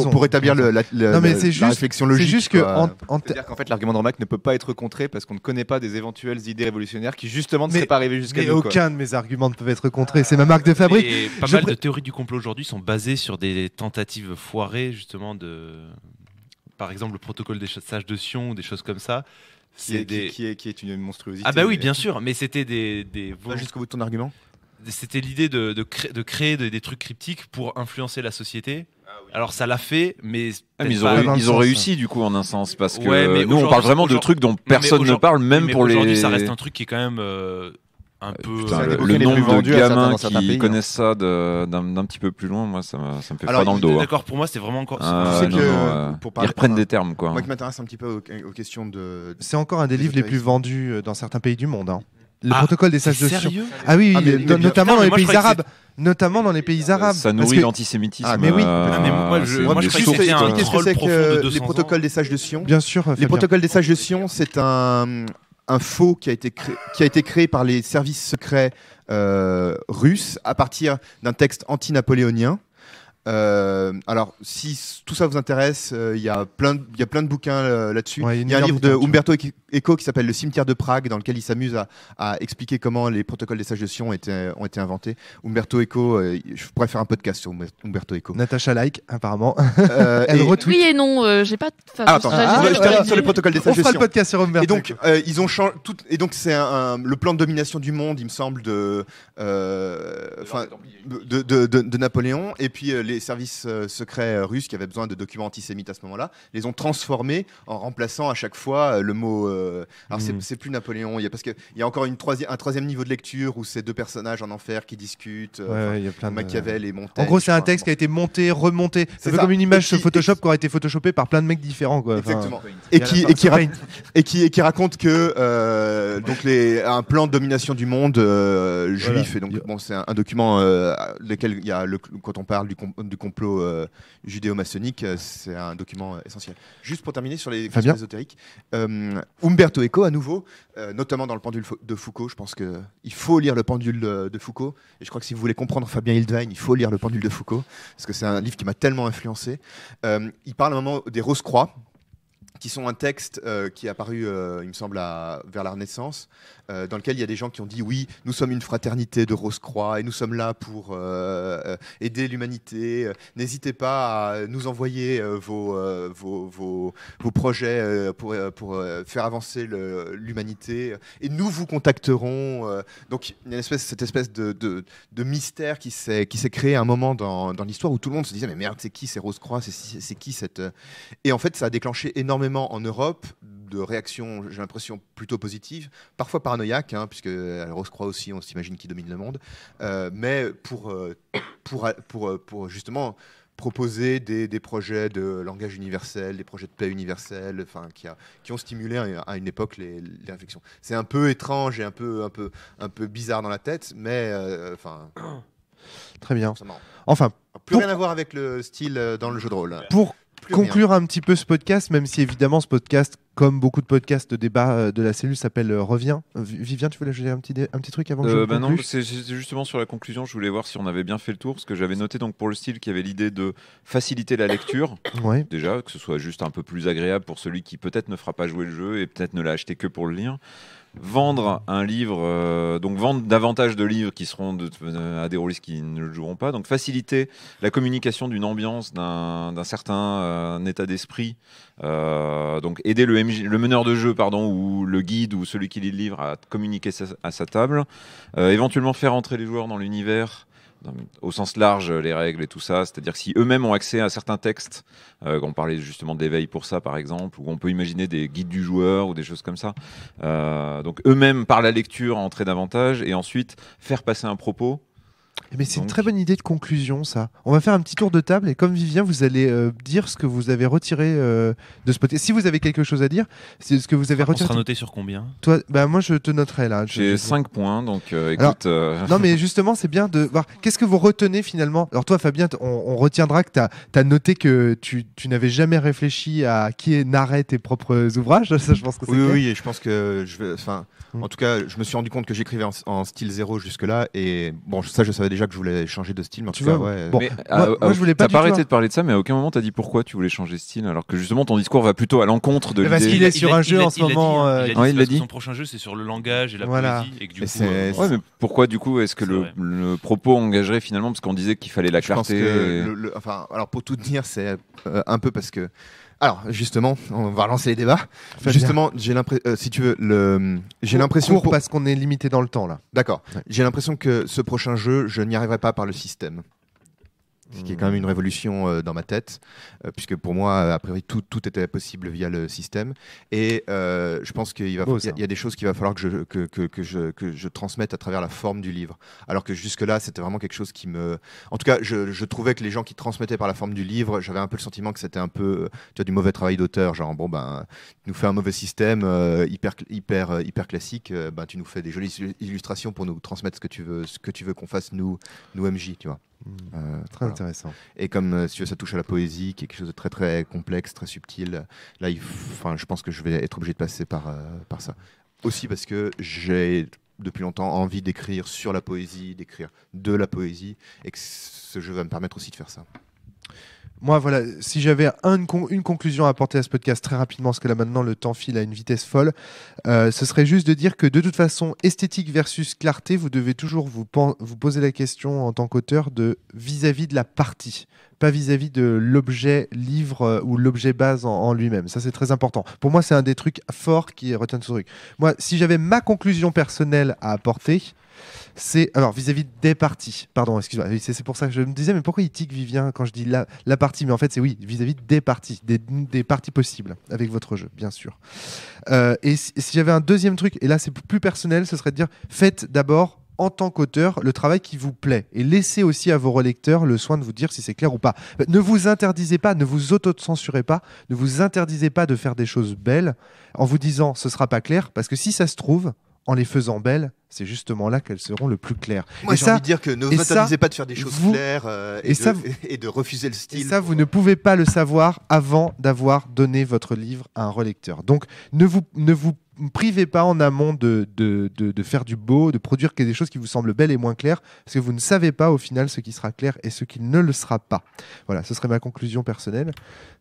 pour établir la réflexion logique. C'est juste que c'est-à-dire qu'en fait l'argument de Romac ne peut pas être contré parce qu'on ne connaît pas des éventuelles idées révolutionnaires qui justement ne seraient pas arrivées jusqu'à nous. Mais aucun de mes arguments ne peut être contré. C'est ma marque de fabrique. Et pas mal de théories du complot aujourd'hui sont basées sur des tentatives foirées justement par exemple le protocole des sages de Sion ou des choses comme ça. Qui est une monstruosité. Ah bah oui, bien sûr, mais c'était Va jusqu'au bout de ton argument. C'était l'idée de créer des trucs cryptiques pour influencer la société. Alors ça l'a fait, mais ils ont réussi du coup en un sens parce que nous on parle vraiment de trucs dont personne ne parle, même pour les. Aujourd'hui, ça reste un truc qui est quand même un peu. Le nombre de gamins qui connaissent ça d'un petit peu plus loin, moi ça me fait froid dans le dos. D'accord, pour moi c'est vraiment encore. Ils reprennent des termes quoi. Moi qui m'intéresse un petit peu aux questions de. C'est encore un des livres les plus vendus dans certains pays du monde. Le protocole des sages de Sion. Sérieux ? Ah oui, notamment dans les pays arabes. Notamment dans les pays arabes. Ça nourrit l'antisémitisme. Ah mais oui. Moi je crois que c'était un troll profond de 200 les protocoles des sages de Sion. Bien sûr. Les protocoles des sages de Sion, c'est un faux qui a été créé par les services secrets russes à partir d'un texte anti-napoléonien. Alors, si tout ça vous intéresse, il y a plein de bouquins là-dessus. Ouais, Il y a un livre de bouquin, Umberto Eco qui s'appelle Le cimetière de Prague, dans lequel il s'amuse à expliquer comment les protocoles des sages de Sion ont été inventés. Umberto Eco, je pourrais faire un podcast sur Umberto Eco. Natacha like, apparemment. Et- retweet. Oui et non, j'ai pas. Enfin, Ah, attends, je termine sur les protocoles des On sages de fera le Sion. podcast sur Umberto. Et donc, ils ont changé tout. Et donc, c'est le plan de domination du monde, il me semble, de Napoléon. Et puis, les services secrets russes qui avaient besoin de documents antisémites à ce moment-là, les ont transformés en remplaçant à chaque fois le mot. Alors, c'est plus Napoléon, parce qu'il y a encore un troisième niveau de lecture où c'est deux personnages en enfer qui discutent. Ouais, il y a plein de... Machiavel et Montaigne. En gros, c'est je un crois. texte qui a été monté, remonté. C'est C'est ça. comme une image Et sur qui- Photoshop qui aurait été photoshopée par plein de mecs différents. Quoi. Enfin, Exactement. il y Et a qui, la- et, qui sur ra- Paint. et qui raconte que donc un plan de domination du monde juif. Et donc, bon, c'est un document lequel il y a quand on parle du complot judéo-maçonnique, c'est un document essentiel. Juste pour terminer sur les Fabien. questions ésotériques, Umberto Eco, à nouveau, notamment dans le pendule de Foucault, je pense qu'il faut lire le pendule de Foucault. Et je crois que si vous voulez comprendre Fabien Hildwein, il faut lire le pendule de Foucault, parce que c'est un livre qui m'a tellement influencé. Il parle à un moment des Rose-Croix, qui sont un texte qui est apparu, il me semble, vers la Renaissance, dans lequel il y a des gens qui ont dit oui, nous sommes une fraternité de Rose-Croix et nous sommes là pour aider l'humanité. N'hésitez pas à nous envoyer vos projets pour faire avancer l'humanité et nous vous contacterons. Donc il y a cette espèce de mystère qui s'est créé à un moment dans l'histoire où tout le monde se disait mais merde, c'est qui ces Rose-Croix, c'est qui cette... Et en fait, ça a déclenché énormément en Europe de réactions, j'ai l'impression, plutôt positives, parfois paranoïaques, puisque à la Rose-Croix aussi, on s'imagine qui domine le monde, mais pour justement proposer des projets de langage universel, des projets de paix universelle, qui ont stimulé à une époque les réflexions. C'est un peu étrange et un peu bizarre dans la tête, mais Très bien. c'est marrant. Enfin, Plus rien à voir avec le style dans le jeu de rôle. pour Plus rien. conclure un petit peu ce podcast, même si évidemment ce podcast, comme beaucoup de podcasts de débat de la cellule, s'appelle Reviens. Vivien, tu voulais ajouter un petit truc avant que je Non, conclue c'est justement sur la conclusion, je voulais voir si on avait bien fait le tour, parce que j'avais noté donc pour le style qu'il y avait l'idée de faciliter la lecture, Ouais. déjà, que ce soit juste un peu plus agréable pour celui qui peut-être ne fera pas jouer le jeu et peut-être ne l'a acheté que pour le lire. Vendre un livre, donc vendre davantage de livres qui seront à des rôlistes qui ne le joueront pas, donc faciliter la communication d'une ambiance, d'un certain état d'esprit, donc aider le meneur de jeu ou le guide ou celui qui lit le livre à communiquer à sa table, éventuellement faire entrer les joueurs dans l'univers, au sens large, les règles et tout ça, c'est-à-dire que si eux-mêmes ont accès à certains textes, on parlait justement d'éveil pour ça par exemple, ou on peut imaginer des guides du joueur ou des choses comme ça, donc eux-mêmes par la lecture entrer davantage et ensuite faire passer un propos. Mais c'est une Donc- très bonne idée de conclusion, ça. On va faire un petit tour de table et comme Vivien, vous allez dire ce que vous avez retiré de ce podcast. Si vous avez quelque chose à dire, c'est ce que vous avez On retiré. sera noté sur combien? Toi, moi, je te noterai là. J'ai 5 points, donc écoute... Non, mais justement, c'est bien de voir qu'est-ce que vous retenez finalement. Alors, toi, Fabien, on retiendra que tu as noté que tu n'avais jamais réfléchi à qui narrait tes propres ouvrages. Ça, je pense que c'est Oui, clair. oui, et je pense que en tout cas, je me suis rendu compte que j'écrivais en style 0 jusque-là, et bon, ça, je savais déjà que je voulais changer de style, mais en Tu tout cas, vois, ouais. bon. Mais, moi, je voulais pas t'as du pas tout arrêté de parler de ça, mais à aucun moment t'as dit pourquoi tu voulais changer de style, alors que justement ton discours va plutôt à l'encontre de Mais parce l'idée. qu'il est sur un jeu en ce moment, Il a dit, ouais, il l'a parce que dit. son prochain jeu, c'est sur le langage et la Voilà. poésie. Et que du Et coup, c'est- Ouais, mais pourquoi du coup est-ce que C'est le, vrai. le propos engagerait finalement, parce qu'on disait qu'il fallait la Je pense clarté. que alors pour tout dire, c'est un peu parce que. Alors, justement, on va relancer les débats. Fabien. Justement, j'ai l'impression, si tu veux, j'ai l'impression. Court parce qu'on est limité dans le temps là. D'accord. Ouais. J'ai l'impression que ce prochain jeu, je n'y arriverai pas par le système. Ce qui est quand même une révolution dans ma tête, puisque pour moi, a priori, tout était possible via le système. Et je pense qu'il Beau, ça. y a des choses qu'il va falloir que je transmette à travers la forme du livre. Alors que jusque-là, c'était vraiment quelque chose qui me... En tout cas, je trouvais que les gens qui transmettaient par la forme du livre, j'avais un peu le sentiment que c'était un peu du mauvais travail d'auteur. Genre, bon, ben, tu nous fais un mauvais système hyper classique, ben, tu nous fais des jolies illustrations pour nous transmettre ce que tu veux qu'on fasse, nous MJ, tu vois. Très Voilà. intéressant. Et comme si tu veux, ça touche à la poésie, qui est quelque chose de très très complexe, très subtil, là, je pense que je vais être obligé de passer par ça. Aussi parce que j'ai depuis longtemps envie d'écrire sur la poésie, d'écrire de la poésie, et que ce jeu va me permettre aussi de faire ça. Moi, voilà, si j'avais une conclusion à apporter à ce podcast très rapidement, parce que là maintenant le temps file à une vitesse folle, ce serait juste de dire que de toute façon, esthétique versus clarté, vous devez toujours vous poser la question en tant qu'auteur de vis-à-vis de la partie, pas vis-à-vis de l'objet livre ou l'objet base en lui-même. Ça, c'est très important. Pour moi, c'est un des trucs forts qui retient ce truc. Moi, si j'avais ma conclusion personnelle à apporter, c'est alors vis-à-vis des parties. Pardon, excuse-moi. C'est pour ça que je me disais, mais pourquoi il tique Vivien quand je dis la partie? Mais en fait, c'est oui, vis-à-vis des parties, des parties possibles avec votre jeu, bien sûr. Et si j'avais un deuxième truc, et là c'est plus personnel, ce serait de dire faites d'abord en tant qu'auteur le travail qui vous plaît et laissez aussi à vos relecteurs le soin de vous dire si c'est clair ou pas. Ne vous interdisez pas, ne vous auto-censurez pas, ne vous interdisez pas de faire des choses belles en vous disant ce sera pas clair, parce que si ça se trouve, en les faisant belles, c'est justement là qu'elles seront le plus claires. Moi, j'ai envie de dire que ne vous interdisez pas de faire des choses claires et de refuser le style. Et ça, vous ne pouvez pas le savoir avant d'avoir donné votre livre à un relecteur. Donc, ne vous privez pas en amont de faire du beau, de produire des choses qui vous semblent belles et moins claires, parce que vous ne savez pas au final ce qui sera clair et ce qui ne le sera pas. Voilà, ce serait ma conclusion personnelle.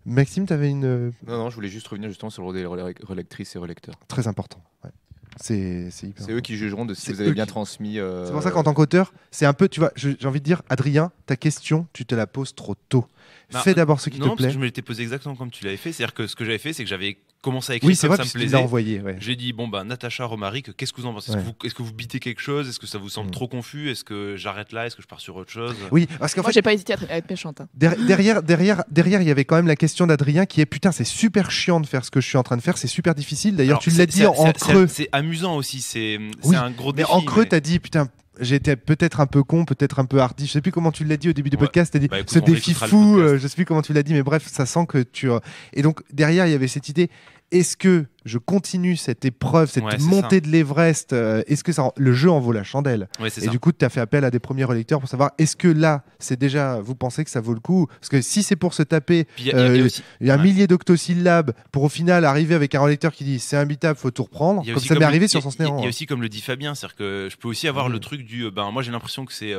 Maxime, tu avais une... Non, je voulais juste revenir justement sur le rôle des relectrices et relecteurs. Très important, ouais. C'est eux qui jugeront de si vous avez bien transmis. C'est pour ça qu'en tant qu'auteur, c'est un peu, tu vois, j'ai envie de dire, Adrien, ta question, tu te la poses trop tôt. Fais d'abord ce qui te plaît. Non, parce que je me l'étais posé exactement comme tu l'avais fait. C'est-à-dire que ce que j'avais fait, c'est que j'avais commencé à écrire. Oui, c'est vrai, ça me tu plaisait. l'as envoyé. Ouais. J'ai dit Natacha, Romaric, qu'est-ce que vous en pensez? Est-ce que vous bitez quelque chose? Est-ce que ça vous semble trop confus? Est-ce que j'arrête là? Est-ce que je pars sur autre chose? Oui, parce qu'en Moi, j'ai pas hésité à être méchante. Hein. Derrière, il y avait quand même la question d'Adrien qui est putain, c'est super chiant de faire ce que je suis en train de faire, c'est super difficile. D'ailleurs, tu l'as dit en creux. C'est amusant aussi, c'est un gros mais défi. En creux, t'as dit putain. J'étais peut-être un peu con, peut-être un peu hardi. Je sais plus comment tu l'as dit au début du podcast. T'as dit écoute, ce défi fou. Je sais plus comment tu l'as dit, mais bref, ça sent que tu. Et donc derrière, il y avait cette idée. Est-ce que je continue cette épreuve, cette montée de l'Everest? Est-ce que le jeu en vaut la chandelle? Et du coup, tu as fait appel à des premiers relecteurs pour savoir est-ce que là, c'est déjà, vous pensez que ça vaut le coup? Parce que si c'est pour se taper il y a un millier d'octosyllabes pour au final arriver avec un relecteur qui dit c'est imbitable, faut tout reprendre, comme ça m'est arrivé sur Sens Néant. Il y a aussi, comme le dit Fabien, c'est-à-dire que je peux aussi avoir le truc du moi j'ai l'impression que c'est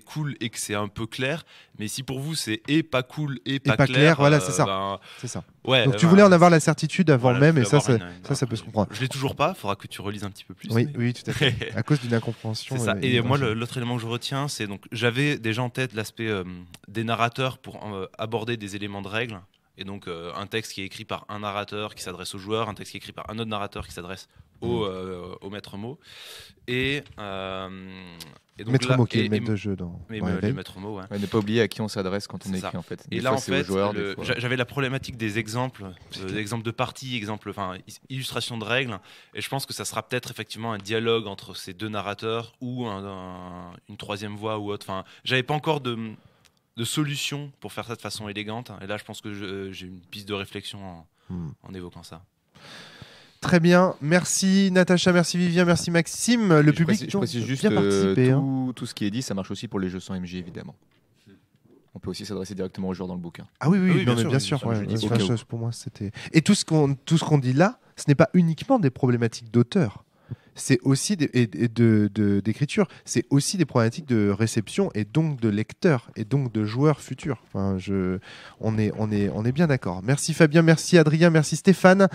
cool et que c'est un peu clair, mais si pour vous c'est pas cool et pas clair, voilà, c'est ça. C'est ça. Ouais, donc tu voulais en avoir la certitude avant même, et ça peut se comprendre. Je l'ai toujours pas, faudra que tu relises un petit peu plus. Oui, tout à fait. À cause d'une incompréhension. C'est ça. Et moi, l'autre élément que je retiens, c'est donc j'avais déjà en tête l'aspect des narrateurs pour aborder des éléments de règles. Et donc un texte qui est écrit par un narrateur qui s'adresse au joueur, un texte qui est écrit par un autre narrateur qui s'adresse au maître mot. Et donc maître mot qui est le maître de jeu le maître mot, ouais. Ne pas oublier à qui on s'adresse quand on écrit en fait. Et là en fait, j'avais la problématique des exemples, exemples de parties, illustration de règles, et je pense que ça sera peut-être effectivement un dialogue entre ces deux narrateurs ou une troisième voix ou autre. Enfin, j'avais pas encore de solution pour faire ça de façon élégante, et là je pense que j'ai une piste de réflexion en évoquant ça. Très bien, merci Natacha, merci Vivien, merci Maxime. Le public je précise juste bien participé. Tout ce qui est dit, ça marche aussi pour les jeux sans MJ évidemment. On peut aussi s'adresser directement aux joueurs dans le bouquin. Ah oui, bien sûr. Pour moi, c'était. Et tout ce qu'on dit là, ce n'est pas uniquement des problématiques d'auteur. C'est aussi d'écriture, c'est aussi des problématiques de réception et donc de lecteurs et donc de joueurs futurs. Enfin, on est bien d'accord. Merci Fabien, merci Adrien, merci Stéphane.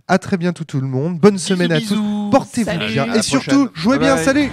À très bientôt tout le monde. Bonne semaine à tous. Portez-vous bien et surtout jouez bien. Salut.